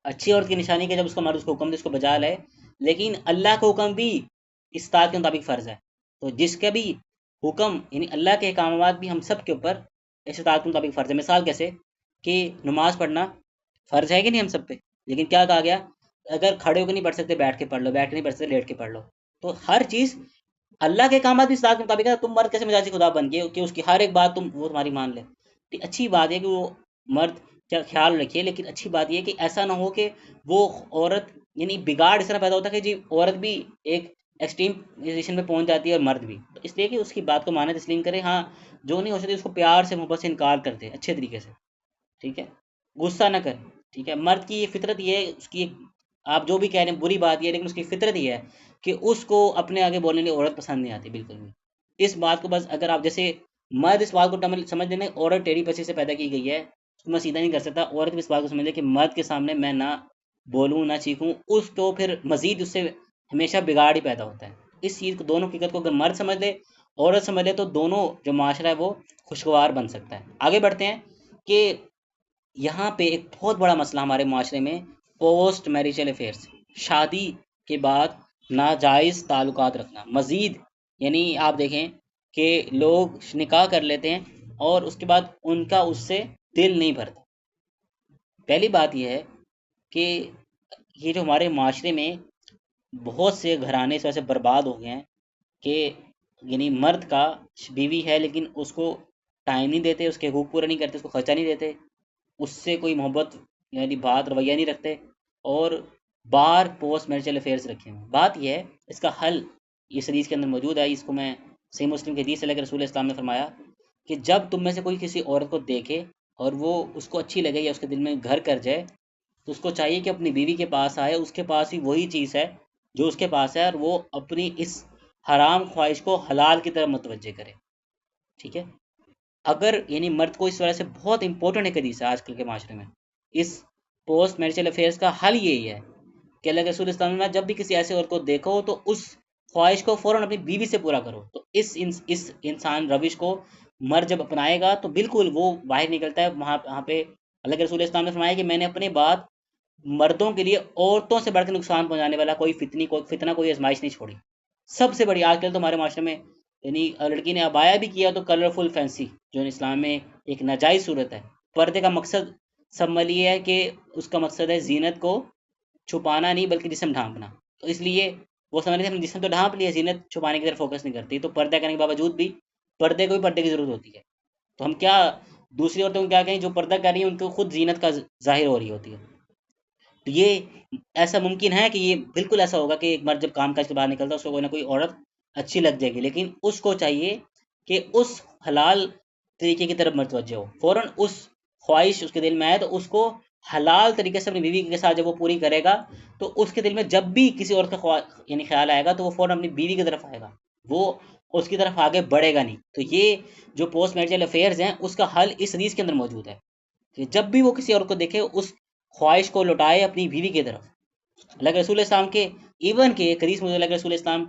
اچھی عورت کی نشانی کہ جب اس کا مرد اس کو حکم دے اس کو بجا لائے، لیکن اللہ کا حکم بھی استطاعت کے مطابق فرض ہے، تو جس کا بھی حکم یعنی اللہ کے احکامات بھی ہم سب کے اوپر استطاعت کے مطابق فرض ہے۔ مثال کیسے کہ نماز پڑھنا فرض ہے کہ نہیں ہم سب پہ، لیکن کیا کہا گیا، اگر کھڑے ہو کے نہیں پڑھ سکتے بیٹھ کے پڑھ لو، بیٹھ کے نہیں پڑھ سکتے لیٹ کے پڑھ لو۔ تو ہر چیز اللہ کے احکامات بھی استطاعت کے مطابق ہے، تم مرد کیسے مجازی خدا بن گئے کہ اس کی ہر ایک بات وہ تمہاری مان لے؟ تو اچھی بات ہے کہ وہ مرد کا خیال رکھیے، لیکن اچھی بات یہ ہے کہ ایسا نہ ہو کہ وہ عورت یعنی بگاڑ اس طرح پیدا ہوتا ہے کہ جی عورت بھی ایک ایکسٹریم پوزیشن پہ پہنچ جاتی ہے اور مرد بھی، تو اس لیے کہ اس کی بات کو مانے تسلیم کرے، ہاں جو نہیں ہو سکتی اس کو پیار سے محبت سے انکار کر دے اچھے طریقے سے، ٹھیک ہے، غصہ نہ کرے، ٹھیک ہے۔ مرد کی یہ فطرت یہ ہے، اس کی ایک آپ جو بھی کہہ رہے ہیں بری بات یہ ہے، لیکن اس کی فطرت یہ ہے کہ اس کو اپنے آگے بولنے کے لیے عورت پسند نہیں آتی بالکل بھی۔ اس بات کو بس اگر آپ جیسے مرد اس بات کو سمجھ لینا عورت ٹیڑھی پچی سے پیدا کی گئی ہے، اس کو میں سیدھا نہیں کر سکتا، عورت بھی اس بات کو سمجھ لے کہ مرد کے سامنے میں نہ بولوں نہ چیخوں، اس تو پھر مزید اس سے ہمیشہ بگاڑ ہی پیدا ہوتا ہے۔ اس چیز کو دونوں حقیقت کو اگر مرد سمجھ لے عورت سمجھ لے تو دونوں جو معاشرہ ہے وہ خوشگوار بن سکتا ہے۔ آگے بڑھتے ہیں کہ یہاں پہ ایک بہت بڑا مسئلہ ہمارے معاشرے میں پوسٹ میریجل افیئرس، شادی کے بعد ناجائز تعلقات رکھنا مزید، یعنی آپ دیکھیں کہ لوگ نکاح کر لیتے ہیں اور اس کے بعد ان کا اس سے دل نہیں بھرتا۔ پہلی بات یہ ہے کہ یہ جو ہمارے معاشرے میں بہت سے گھرانے اس وجہ سے برباد ہو گئے ہیں کہ یعنی مرد کا بیوی ہے لیکن اس کو ٹائم نہیں دیتے، اس کے حقوق پورے نہیں کرتے، اس کو خرچہ نہیں دیتے، اس سے کوئی محبت یعنی بات رویہ نہیں رکھتے، اور بار پوسٹ میرچل افیئرس رکھے ہیں۔ بات یہ ہے اس کا حل اس حدیث کے اندر موجود ہے، اس کو میں صحیح مسلم کی حدیث سے لے کر رسول اسلام نے فرمایا کہ جب تم میں سے کوئی کسی عورت کو دیکھے اور وہ اس کو اچھی لگے یا اس کے دل میں گھر کر جائے، تو اس کو چاہیے کہ اپنی بیوی کے پاس آئے، اس کے پاس ہی وہی چیز ہے جو اس کے پاس ہے، اور وہ اپنی اس حرام خواہش کو حلال کی طرف متوجہ کرے، ٹھیک ہے۔ اگر یعنی مرد کو اس وجہ سے بہت امپورٹنٹ ایک حدیث ہے آج کل کے معاشرے میں، اس پوسٹ میرچل افیئرس کا حل یہی ہے کہ اللہ کے رسول اسلام نے جب بھی کسی ایسے عورت کو دیکھو تو اس خواہش کو فوراً اپنی بیوی سے پورا کرو، تو اس انسان روش کو مرد جب اپنائے گا تو بالکل وہ باہر نکلتا ہے وہاں پہ اللہ کے رسول اسلام نے فرمایا کہ میں نے اپنے بعد مردوں کے لیے عورتوں سے بڑھ کے نقصان پہنچانے والا کوئی فتنہ کوئی آزمائش نہیں چھوڑی۔ سب سے بڑی آج کل تو ہمارے معاشرے میں یعنی لڑکی نے ابایا بھی کیا تو کلرفل فینسی جو اسلام میں ایک ناجائز صورت ہے. پردے کا مقصد سمجھ یہ ہے کہ اس کا مقصد ہے زینت کو چھپانا نہیں بلکہ جسم ڈھانپنا. تو اس لیے وہ سمجھ رہے ہیں جسم تو ڈھانپ لیا، زینت چھپانے کی طرف فوکس نہیں کرتی. تو پردہ کرنے کے باوجود بھی پردے کو بھی پردے کی ضرورت ہوتی ہے. تو ہم کیا دوسری عورتوں کو کیا کہیں جو پردہ کر رہی ہیں ان کو خود زینت کا ظاہر ہو رہی ہوتی ہے. تو یہ ایسا ممکن ہے کہ یہ بالکل ایسا ہوگا کہ ایک مرد جب کام کاج کے باہر نکلتا ہے اس کو کوئی نہ کوئی عورت اچھی لگ جائے گی، لیکن اس کو چاہیے کہ اس حلال طریقے کی طرف متوجہ ہو. فوراً اس خواہش اس کے دل میں آئے تو اس کو حلال طریقے سے اپنی بیوی کے ساتھ جب وہ پوری کرے گا تو اس کے دل میں جب بھی کسی اور کا یعنی خیال آئے گا تو وہ فوراً اپنی بیوی کی طرف آئے گا، وہ اس کی طرف آگے بڑھے گا نہیں. تو یہ جو پوسٹ میرٹل افیئرز ہیں اس کا حل اس حدیث کے اندر موجود ہے کہ جب بھی وہ کسی اور کو دیکھے اس خواہش کو لوٹائے اپنی بیوی کی طرف. اللہ کے رسول اسلام کے ایون کے ایک حدیث میں اللہ کے رسول اسلام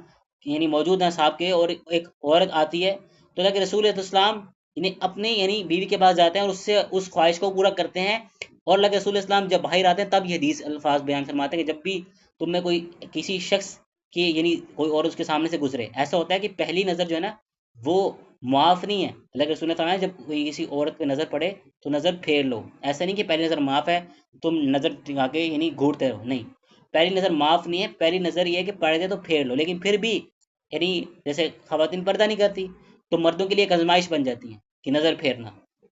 یعنی موجود ہیں صاحب کے، اور ایک عورت آتی ہے تو اللہ کے رسول اسلام یعنی اپنے یعنی بیوی کے پاس جاتے ہیں اور اس سے اس خواہش کو پورا کرتے ہیں. اور اللہ کے رسول اسلام جب باہر آتے ہیں تب یہ حدیث الفاظ بیان فرماتے ہیں کہ جب بھی تم میں کوئی کسی شخص کی یعنی کوئی اور اس کے سامنے سے گزرے، ایسا ہوتا ہے کہ پہلی نظر جو ہے نا وہ معاف نہیں ہے. اللہ کے رسول نے فرمایا جب کوئی کسی عورت پہ نظر پڑے تو نظر پھیر لو. ایسا نہیں کہ پہلی نظر معاف ہے تم نظر ٹکا کے یعنی گھورتے رہو، نہیں، پہلی نظر معاف نہیں ہے. پہلی نظر یہ ہے کہ پڑھ دے تو پھیر لو. لیکن پھر بھی یعنی جیسے خواتین پردہ نہیں کرتی تو مردوں کے لیے ایک آزمائش بن جاتی ہے کہ نظر پھیرنا.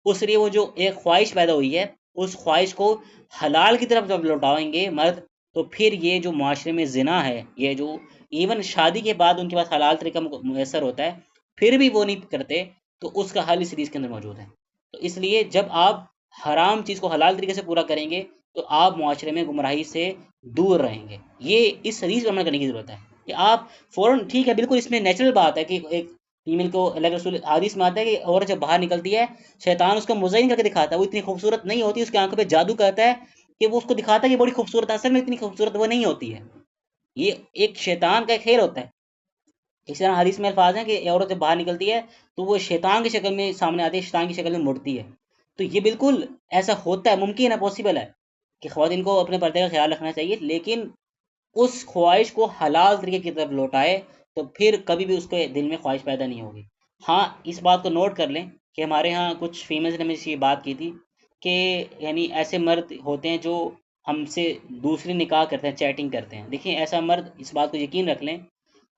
اس لیے وہ جو ایک خواہش پیدا ہوئی ہے اس خواہش کو حلال کی طرف جب لوٹائیں گے مرد تو پھر یہ جو معاشرے میں زنا ہے، یہ جو ایون شادی کے بعد ان کے پاس حلال طریقہ میسر ہوتا ہے پھر بھی وہ نہیں کرتے، تو اس کا حل اس حدیث کے اندر موجود ہے. تو اس لیے جب آپ حرام چیز کو حلال طریقے سے پورا کریں گے تو آپ معاشرے میں گمراہی سے دور رہیں گے. یہ اس حدیث پر عمل کرنے کی ضرورت ہے کہ آپ فوراً، ٹھیک ہے بالکل اس میں نیچرل بات ہے کہ ایک فیمیل کو اللہ کے رسول حدیث میں آتا ہے کہ عورت جب باہر نکلتی ہے شیطان اس کو مزین کر کے دکھاتا ہے، وہ اتنی خوبصورت نہیں ہوتی، اس کی آنکھوں پہ جادو کرتا ہے کہ وہ اس کو دکھاتا ہے کہ بڑی خوبصورت ہے، اصل میں اتنی خوبصورت وہ نہیں ہوتی ہے. یہ ایک شیطان کا کھیل ہوتا ہے. اس طرح حدیث میں الفاظ ہیں کہ عورت جب باہر نکلتی ہے تو وہ شیطان کی شکل میں سامنے آتی ہے، شیطان کی شکل میں مڑتی ہے. تو یہ بالکل ایسا ہوتا ہے، ممکن ہے، پاسبل ہے کہ خواتین کو اپنے پردے کا خیال رکھنا چاہیے، لیکن اس خواہش کو حلال طریقے کی طرف لوٹائے تو پھر کبھی بھی اس کے دل میں خواہش پیدا نہیں ہوگی. ہاں اس بات کو نوٹ کر لیں کہ ہمارے ہاں کچھ فیمیلز نے مجھ سے یہ بات کی تھی کہ یعنی ایسے مرد ہوتے ہیں جو ہم سے دوسری نکاح کرتے ہیں، چیٹنگ کرتے ہیں. دیکھیں ایسا مرد، اس بات کو یقین رکھ لیں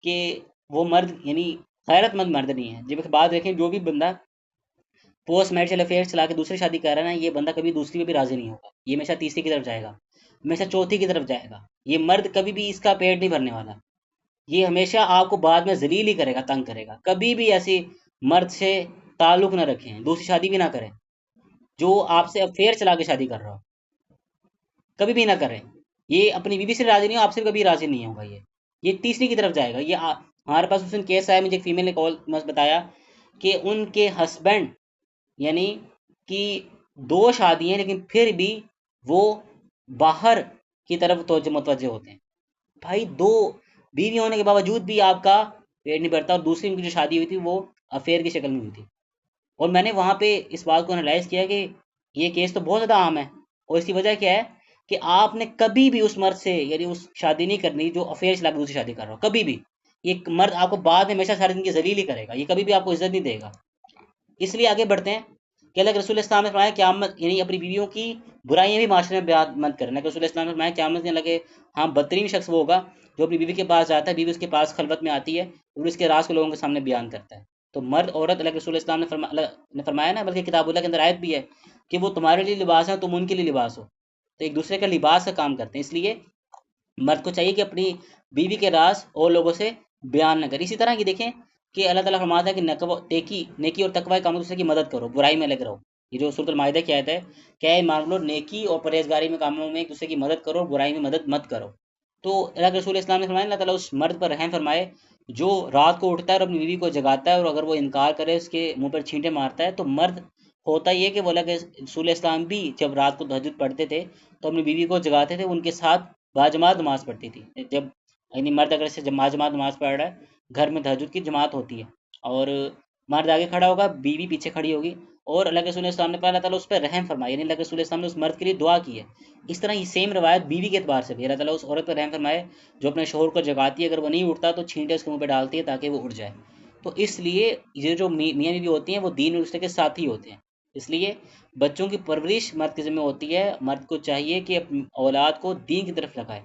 کہ وہ مرد یعنی غیرت مند مرد نہیں ہے. جب ایک بات دیکھیں، جو بھی بندہ پوسٹ میرٹل افیئر چلا کے دوسری شادی کر رہا ہے نا، یہ بندہ کبھی دوسری میں بھی راضی نہیں ہوگا، یہ ہمیشہ تیسری کی طرف جائے گا، ہمیشہ چوتھی کی طرف جائے گا. یہ مرد کبھی بھی اس کا پیٹ نہیں بھرنے والا، یہ ہمیشہ آپ کو بعد میں ذلیل ہی کرے گا، تنگ کرے گا. کبھی بھی ایسی مرد سے تعلق نہ رکھیں، دوسری شادی بھی نہ کریں. جو آپ سے افیئر چلا کے شادی کر رہا ہو کبھی بھی نہ کریں. یہ اپنی بیوی سے راضی نہیں ہو، آپ سے کبھی راضی نہیں ہوگا. یہ تیسری کی طرف جائے گا. یہ ہمارے پاس اس دن کیس آیا، مجھے ایک فیمیل نے کال بتایا کہ ان کے ہسبینڈ یعنی کہ دو شادی ہیں لیکن پھر بھی وہ باہر کی طرف متوجہ ہوتے ہیں. بھائی دو بیوی ہونے کے باوجود بھی آپ کا پیٹ نہیں بھرتا، اور دوسری ان کی جو شادی ہوئی تھی وہ افیئر کی شکل میں ہوئی تھی. اور میں نے وہاں پہ اس بات کو انالائز کیا کہ یہ کیس تو بہت زیادہ عام ہے. اور اس کی وجہ کیا ہے کہ آپ نے کبھی بھی اس مرد سے یعنی اس شادی نہیں کرنی جو افیئر چلا کے دوسری شادی کر رہا ہو. کبھی بھی یہ مرد آپ کو بعد میں ہمیشہ ساری زندگی ذلیل ہی کرے گا، یہ کبھی بھی آپ کو عزت نہیں دے گا. اس لیے آگے بڑھتے ہیں کہ اللہ کے رسول اسلام نے فرمایا قیامت یعنی اپنی بیویوں کی برائیاں بھی معاشرے میں بیان مت کرنا. کہ رسول اسلام نے فرمایا قیامت میں لگے ہاں بدترین شخص وہ ہوگا جو اپنی بیوی کے پاس جاتا ہے، بیوی اس کے پاس خلوت میں آتی ہے اور اس کے راز کو لوگوں کے سامنے بیان کرتا ہے. تو مرد عورت، اللہ کے رسول اسلام نے فرمایا نا، بلکہ کتاب اللہ کے اندر آیت بھی ہے کہ وہ تمہارے لیے لباس ہے، تم ان کے لیے لباس ہو. تو ایک دوسرے کا لباس کا کام کرتے ہیں. اس لیے مرد کو چاہیے کہ اپنی بیوی کے راز اور لوگوں سے بیان نہ کرے. اسی طرح یہ دیکھیں کہ اللہ تعالیٰ فرماتا ہے کہ نیکی اور تقوی کاموں دوسرے کی مدد کرو، برائی میں لگ رہو. یہ جو سورۃ المائدہ کی آیت ہے کہ اے ایمان والو نیکی اور پرہیزگاری میں کاموں میں ایک دوسرے کی مدد کرو، برائی میں مدد مت کرو. تو اللہ کے رسول اسلام نے فرمایا اللہ تعالیٰ اس مرد پر رحم فرمائے جو رات کو اٹھتا ہے اور اپنی بیوی کو جگاتا ہے، اور اگر وہ انکار کرے اس کے منہ پر چھینٹے مارتا ہے. تو مرد ہوتا یہ کہ وہ اللہ کے رسول اسلام بھی جب رات کو تہجد پڑھتے تھے تو اپنی بیوی کو جگاتے تھے، ان کے ساتھ باجماعت نماز پڑھتی تھی. جب یعنی مرد اگر سے جماعت نماز پڑھ رہا ہے، گھر میں تہجد کی جماعت ہوتی ہے اور مرد آگے کھڑا ہوگا، بیوی پیچھے کھڑی ہوگی، اور اللہ کے رسول اسلام نے اللہ تعالیٰ اس پہ رحم فرمائے، یعنی اللہ کے رسول اسلام نے اس مرد کے لیے دعا کی ہے. اس طرح یہ سیم روایت بیوی کے اعتبار سے بھی اللہ تعالیٰ اس عورت پر رحم فرمائے جو اپنے شوہر کو جگاتی ہے، اگر وہ نہیں اٹھتا تو چھینٹے اس کے منہ پہ ڈالتی ہے تاکہ وہ اٹھ جائے. تو اس لیے یہ جو میاں بیوی ہوتی ہیں وہ دین اور رشتے کے ساتھ ہی ہوتے ہیں. اس لیے بچوں کی پرورش مرد کے ذمہ ہوتی ہے. مرد کو چاہیے کہ اپنی اولاد کو دین کی طرف لگائے.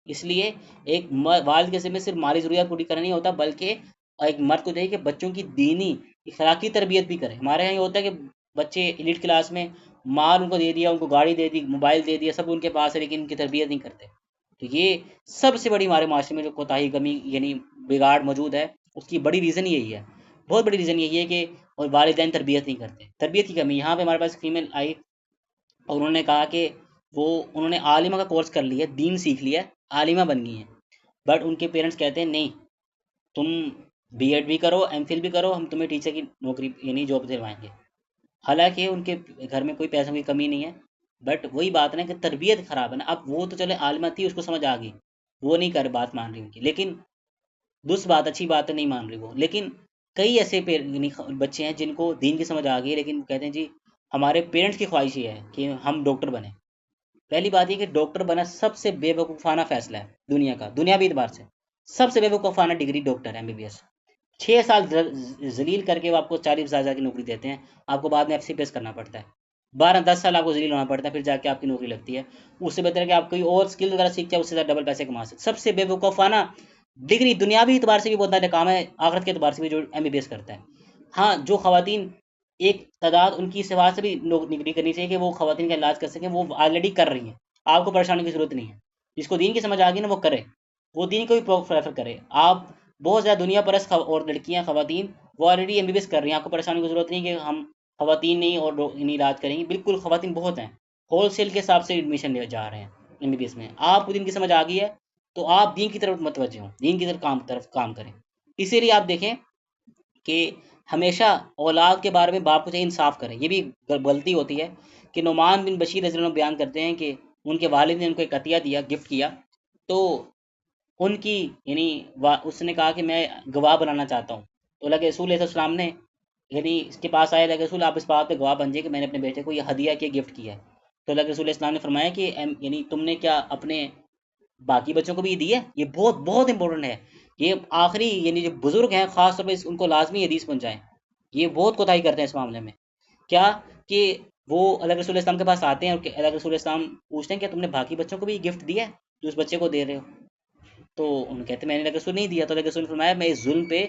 اس لیے ایک والد کے ذمہ صرف مالی ضروریات پوری کرنا نہیں ہوتا، بلکہ ایک مرد کو چاہیے کہ بچوں کی دینی اخلاقی تربیت بھی کرے. ہمارے یہاں یہ ہوتا ہے کہ بچے ایلیٹ کلاس میں، مال ان کو دے دیا، ان کو گاڑی دے دی، موبائل دے دیا، سب ان کے پاس ہے، لیکن ان کی تربیت نہیں کرتے. تو یہ سب سے بڑی ہمارے معاشرے میں جو کوتاہی، کمی، یعنی بگاڑ موجود ہے، اس کی بڑی ریزن یہی ہے. بہت بڑی ریزن یہی ہے کہ اور والدین تربیت نہیں کرتے، تربیت کی کمی. یہاں پہ ہمارے پاس فیمیل آئی اور انہوں نے کہا کہ انہوں نے عالمہ کا کورس کر لیا، دین سیکھ لیا، عالمہ بن گئی ہیں، بٹ ان کے پیرنٹس کہتے ہیں نہیں، تم بی ایڈ بھی کرو، ایم فل بھی کرو، ہم تمہیں ٹیچر کی نوکری یعنی جاب دلوائیں گے. حالانکہ ان کے گھر میں کوئی پیسوں کی کمی نہیں ہے، بٹ وہی بات ہے نا کہ تربیت خراب ہے نا. اب وہ تو چلے عالمہ تھی، اس کو سمجھ آ گئی، وہ نہیں کر بات مان رہی ان کی، لیکن دوسری بات اچھی بات ہے نہیں مان رہی وہ. لیکن کئی ایسے بچے ہیں جن کو دین کی سمجھ آ گئی ہے، لیکن کہتے ہیں جی ہمارے پیرنٹس کی خواہش یہ ہے کہ ہم ڈاکٹر بنیں. پہلی بات یہ کہ ڈاکٹر بنا سب سے بے وقوفانہ فیصلہ ہے دنیا کا، دنیاوی اعتبار سے سب سے بے وقوفانہ ڈگری ڈاکٹر ہے، MBBS. 6 سال ذلیل کر کے وہ آپ کو 40,000 کی نوکری دیتے ہیں، آپ کو بعد میں FCPS کرنا پڑتا ہے. 12-10 سال آپ کو ذلیل ہونا پڑتا ہے، پھر جا کے آپ کی نوکری لگتی ہے. اس سے بہتر ہے کہ آپ کوئی اور اسکل وغیرہ سیکھتے ہیں، اس سے زیادہ ڈبل پیسے کما سکتے. سب سے بے وقوفانہ ڈگری دنیاوی اعتبار سے بھی بہت زیادہ کام ہے، آخرت کے اعتبار سے بھی جو MBBS کرتا ہے. ہاں جو خواتین ایک تعداد ان کی سوا سے بھی نوکری کرنی چاہیے کہ وہ خواتین کا علاج کر سکیں، وہ آلریڈی کر رہی ہیں، آپ کو پریشانی کی ضرورت نہیں ہے. جس کو دین کی سمجھ آ گئی نا وہ کرے، وہ دین کو بھی پریفر کرے. آپ بہت زیادہ دنیا پرست اور لڑکیاں خواتین وہ آلریڈی MBBS کر رہی ہیں، آپ کو پریشانی کی ضرورت نہیں کہ ہم خواتین نہیں اور علاج کریں گے. بالکل خواتین بہت ہیں، ہول سیل کے حساب سے ایڈمیشن لے جا رہے ہیں MBBS میں. آپ کو دین کی سمجھ آ گئی ہے تو آپ دین کی طرف متوجہ ہوں، دین کی طرف کام کریں. اسی لیے آپ دیکھیں کہ ہمیشہ اولاد کے بارے میں باپ کو چاہیے انصاف کریں. یہ بھی غلطی ہوتی ہے کہ نعمان بن بشیر رضی اللہ عنہ بیان کرتے ہیں کہ ان کے والد نے ان کو ایک عطیہ دیا، گفٹ کیا، تو ان کی یعنی اس نے کہا کہ میں گواہ بنانا چاہتا ہوں. تو اللہ کے رسول علیہ السلام نے یعنی اس کے پاس آئے، اللہ کے رسول آپ اس بات پہ گواہ بن جائے کہ میں نے اپنے بیٹے کو یہ ہدیہ کیا، گفٹ کیا ہے. تو اللہ کے رسول علیہ السلام نے فرمایا کہ یعنی تم نے کیا اپنے باقی بچوں کو بھی دی ہے؟ یہ بہت بہت امپورٹنٹ ہے. یہ آخری یعنی جو بزرگ ہیں خاص طور پہ ان کو لازمی حدیث پہنچائیں. یہ بہت کوتاہی کرتے ہیں اس معاملے میں. کیا کہ وہ اللہ کے رسول السلام کے پاس آتے ہیں اور اللہ کے رسول السلام پوچھتے ہیں کہ تم نے باقی بچوں کو بھی گفٹ دیا ہے جو اس بچے کو دے رہے ہو؟ تو ان کہتے ہیں میں نے اللہ کے رسول نہیں دیا. تو اللہ کے رسول نے فرمایا میں اس ظلم پہ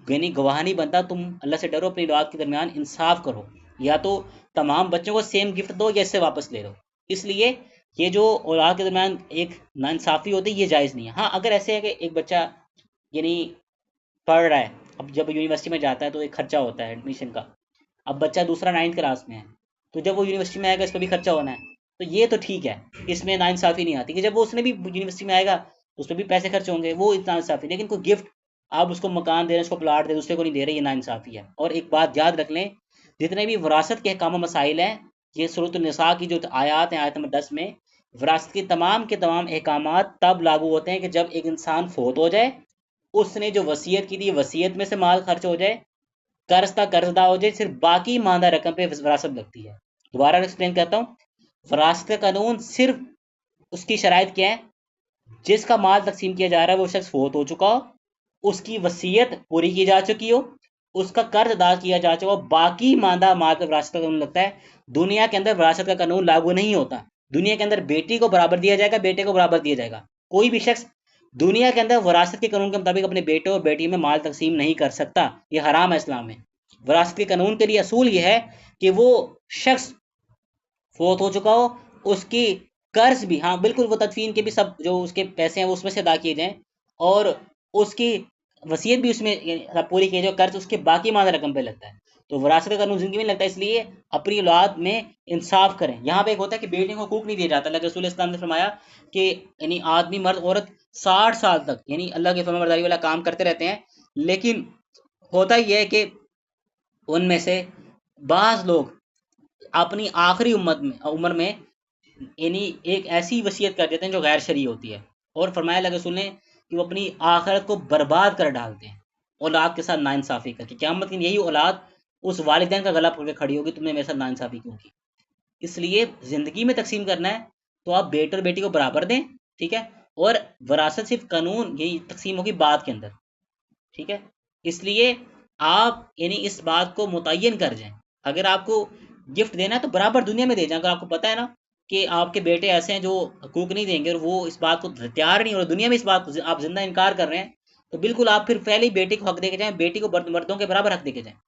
یعنی گواہ نہیں بنتا، تم اللہ سے ڈرو، اپنی اولاد کے درمیان انصاف کرو، یا تو تمام بچوں کو سیم گفٹ دو یا اس سے واپس لے لو. اس لیے یہ جو اولاد کے درمیان ایک ناانصافی ہوتی ہے یہ جائز نہیں ہے. ہاں اگر ایسے ہے کہ ایک بچہ یعنی پڑھ رہا ہے، اب جب یونیورسٹی میں جاتا ہے تو ایک خرچہ ہوتا ہے ایڈمیشن کا، اب بچہ دوسرا 9th کلاس میں ہے، تو جب وہ یونیورسٹی میں آئے گا اس پہ بھی خرچہ ہونا ہے، تو یہ تو ٹھیک ہے، اس میں ناانصافی نہیں آتی. کہ جب وہ اس نے بھی یونیورسٹی میں آئے گا اس پہ بھی پیسے خرچ ہوں گے، وہ اتنا انصافی. لیکن کوئی گفٹ آپ اس کو مکان دے رہے ہیں، اس کو پلاٹ دے رہے ہیں، دوسرے کو نہیں دے رہے، یہ ناانصافی ہے. اور ایک بات یاد رکھ لیں، جتنے بھی وراثت کے احکام و مسائل ہیں، یہ سورۃ النساء کی جو آیات ہیں، آیت نمبر 10 میں وراثت کے تمام احکامات تب لاگو ہوتے ہیں کہ جب ایک انسان فوت ہو جائے، اس نے جو وصیت کی تھی وصیت میں سے مال خرچ ہو جائے، قرض کا قرض ادا ہو جائے، صرف باقی ماندہ رقم پہ وراثت لگتی ہے. دوبارہ ایکسپلین کرتا ہوں، وراثت کا قانون صرف اس کی شرائط کیا ہے؟ جس کا مال تقسیم کیا جا رہا ہے وہ شخص فوت ہو چکا ہو، اس کی وصیت پوری کی جا چکی ہو، اس کا قرض ادا کیا جا چکا ہو، باقی ماندہ مال پہ وراثت کا قانون لگتا ہے. دنیا کے اندر وراثت کا قانون لاگو نہیں ہوتا. دنیا کے اندر بیٹی کو برابر دیا جائے گا، بیٹے کو برابر دیا جائے گا. کوئی بھی شخص دنیا کے اندر وراثت کے قانون کے مطابق اپنے بیٹے اور بیٹی میں مال تقسیم نہیں کر سکتا، یہ حرام ہے اسلام میں. وراثت کے قانون کے لیے اصول یہ ہے کہ وہ شخص فوت ہو چکا ہو، اس کی قرض بھی، ہاں بالکل وہ تدفین کے بھی سب جو اس کے پیسے ہیں وہ اس میں سے ادا کیے جائیں، اور اس کی وصیت بھی اس میں پوری کی جائے، قرض اس کے باقی ماندہ رقم پہ لگتا ہے. تو وراثت کا قانون زندگی میں لگتا ہے. اس لیے اپنی اولاد میں انصاف کریں. یہاں پہ ایک ہوتا ہے کہ بیٹے کو حقوق نہیں دیا جاتا. اللہ کے رسول اسلام نے فرمایا کہ یعنی آدمی مرد عورت 60 سال تک یعنی اللہ کے فرمان برداری والا کام کرتے رہتے ہیں، لیکن ہوتا یہ ہے کہ ان میں سے بعض لوگ اپنی آخری عمر میں یعنی ایک ایسی وصیت کر دیتے ہیں جو غیر شرعی ہوتی ہے. اور فرمایا اللہ کے رسول نے کہ وہ اپنی آخرت کو برباد کر ڈالتے ہیں اولاد کے ساتھ ناانصافی کر کے. قیامت کی یہی اولاد اس والدین کا گلا پکڑ کے کھڑی ہوگی تم نے میرے ساتھ ناانصافی کیوں کی. اس لیے زندگی میں تقسیم کرنا ہے تو آپ بیٹے اور بیٹی کو برابر دیں، ٹھیک ہے، اور وراثت صرف قانون یہی تقسیم ہوگی بعد کے اندر، ٹھیک ہے. اس لیے آپ یعنی اس بات کو متعین کر جائیں، اگر آپ کو گفٹ دینا ہے تو برابر دنیا میں دے جائیں. اگر آپ کو پتہ ہے نا کہ آپ کے بیٹے ایسے ہیں جو حقوق نہیں دیں گے اور وہ اس بات کو تیار نہیں، اور دنیا میں اس بات کو آپ زندہ انکار کر رہے ہیں، تو بالکل آپ پھر پہلے ہی بیٹی کو حق دے کے جائیں، بیٹی کو مردوں کے برابر حق دے کے جائیں.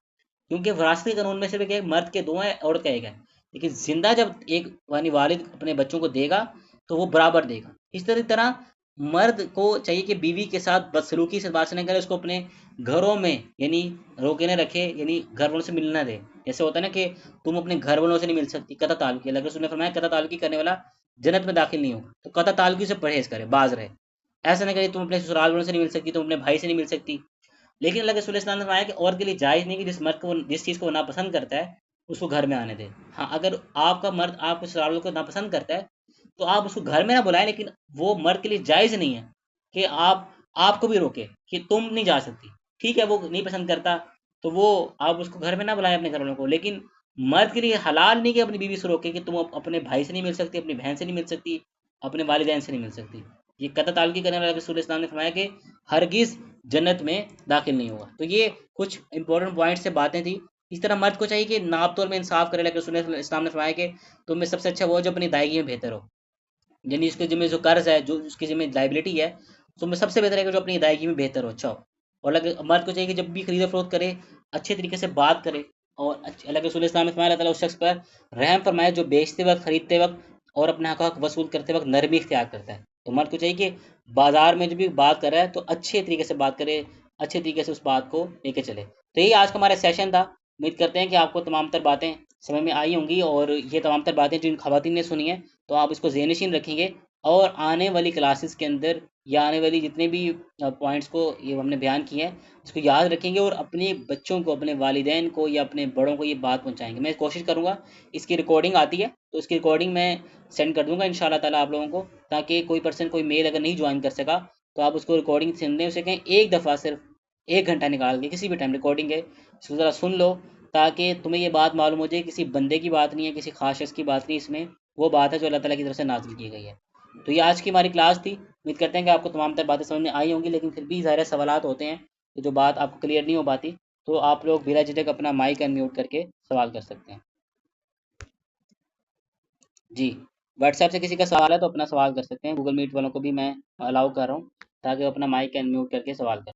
کیونکہ وراثتی قانون میں صرف ایک مرد کے دو ہیں، عورت کا ایک ہے، لیکن زندہ جب ایک یعنی والد اپنے بچوں کو دے گا تو وہ برابر دے گا. اس طرح مرد کو چاہیے کہ بیوی کے ساتھ بدسلوکی سے بات نہ کرے، اس کو اپنے گھروں میں یعنی روکے نہ رکھے، یعنی گھر والوں سے ملنا دے. جیسے ہوتا ہے نا کہ تم اپنے گھر والوں سے نہیں مل سکتی، قطع تعلقی، اللہ کے رسول نے فرمایا قطع تعلقی کرنے والا جنت میں داخل نہیں ہوگا. تو قطع تعلقی سے پرہیز کرے، باز رہے. ایسا نہ کرے تم اپنے سسرال والوں سے نہیں مل سکتی، تم اپنے بھائی سے نہیں مل سکتی. لیکن اللہ کے رسول اسلام نے فرمایا کہ عورت کے لیے جائز نہیں کہ جس مرد کو جس چیز کو وہ ناپسند کرتا ہے اس کو گھر میں آنے دے. ہاں اگر آپ کا مرد آپ کے سسرال والوں کو ناپسند کرتا ہے تو آپ اس کو گھر میں نہ بلائیں، لیکن وہ مرد کے لیے جائز نہیں ہے کہ آپ کو بھی روکے کہ تم نہیں جا سکتی. ٹھیک ہے وہ نہیں پسند کرتا تو وہ آپ اس کو گھر میں نہ بلائیں اپنے گھر والوں کو، لیکن مرد کے لیے حلال نہیں کہ اپنی بیوی سے روکے کہ تم اپنے بھائی سے نہیں مل سکتی، اپنی بہن سے نہیں مل سکتی، اپنے والدین سے نہیں مل سکتی. یہ قطع تعلقی کرنے والا رسول اسلام نے فرمایا کہ ہرگز جنت میں داخل نہیں ہوگا. تو یہ کچھ امپورٹنٹ پوائنٹس سے باتیں تھیں. اس طرح مرد کو چاہیے کہ ناپ تول میں انصاف کرے، لیکن رسول اسلام نے فرمایا کہ تم میں سب سے اچھا وہ جو اپنی دائیگی میں بہتر ہو، یعنی اس کے ذمہ جو قرض ہے، جو اس کی ذمہ لائبلٹی ہے، تو میں سب سے بہتر ہے کہ جو اپنی ادائیگی میں بہتر ہو، اچھا ہو. اور مرد کو چاہیے کہ جب بھی خرید و فروخت کرے اچھے طریقے سے بات کرے. اور اللہ کے رسول اسلام نے فرمایا اللہ تعالیٰ اس شخص پر رحم فرمائے جو بیچتے وقت، خریدتے وقت اور اپنا حق وصول کرتے وقت نرمی اختیار کرتا ہے. تو مرد کو چاہیے کہ بازار میں جب بھی بات کر رہا ہے تو اچھے طریقے سے بات کرے، اچھے طریقے سے اس بات کو لے کے چلے. تو یہی آج کا ہمارا سیشن تھا. امید کرتے ہیں کہ آپ کو تمام تر باتیں سمجھ میں آئی ہوں گی، اور یہ تمام تر باتیں جن خواتین نے سنی ہیں تو آپ اس کو ذہن نشین رکھیں گے، اور آنے والی کلاسز کے اندر یا آنے والی جتنے بھی پوائنٹس کو یہ ہم نے بیان کیے ہیں اس کو یاد رکھیں گے، اور اپنے بچوں کو، اپنے والدین کو یا اپنے بڑوں کو یہ بات پہنچائیں گے. میں کوشش کروں گا، اس کی ریکارڈنگ آتی ہے تو اس کی ریکارڈنگ میں سینڈ کر دوں گا انشاءاللہ تعالیٰ آپ لوگوں کو، تاکہ کوئی پرسن کوئی میل اگر نہیں جوائن کر سکا تو آپ اس کو ریکارڈنگ سن دیں، اسے کہیں ایک دفعہ صرف 1 گھنٹہ نکال کے کسی بھی ٹائم ریکارڈنگ ہے اس کو ذرا سن لو، تاکہ تمہیں یہ بات معلوم ہو جائے کسی بندے کی بات نہیں ہے، کسی خاص شخص کی بات نہیں، اس میں وہ بات ہے جو اللہ تعالیٰ کی طرف سے نازل کی گئی ہے. تو یہ آج کی ہماری کلاس تھی. امید کرتے ہیں کہ آپ کو تمام تر باتیں سمجھ میں آئی ہوں گی، لیکن پھر بھی ظاہر سوالات ہوتے ہیں کہ جو بات آپ کو کلیئر نہیں ہو پاتی، تو آپ لوگ بلا جھجک اپنا مائک انمیوٹ کر کے سوال کر سکتے ہیں. جی واٹس ایپ سے کسی کا سوال ہے تو اپنا سوال کر سکتے ہیں. گوگل میٹ والوں کو بھی میں الاؤ کر رہا ہوں تاکہ وہ اپنا مائک انمیوٹ کر کے سوال کریں.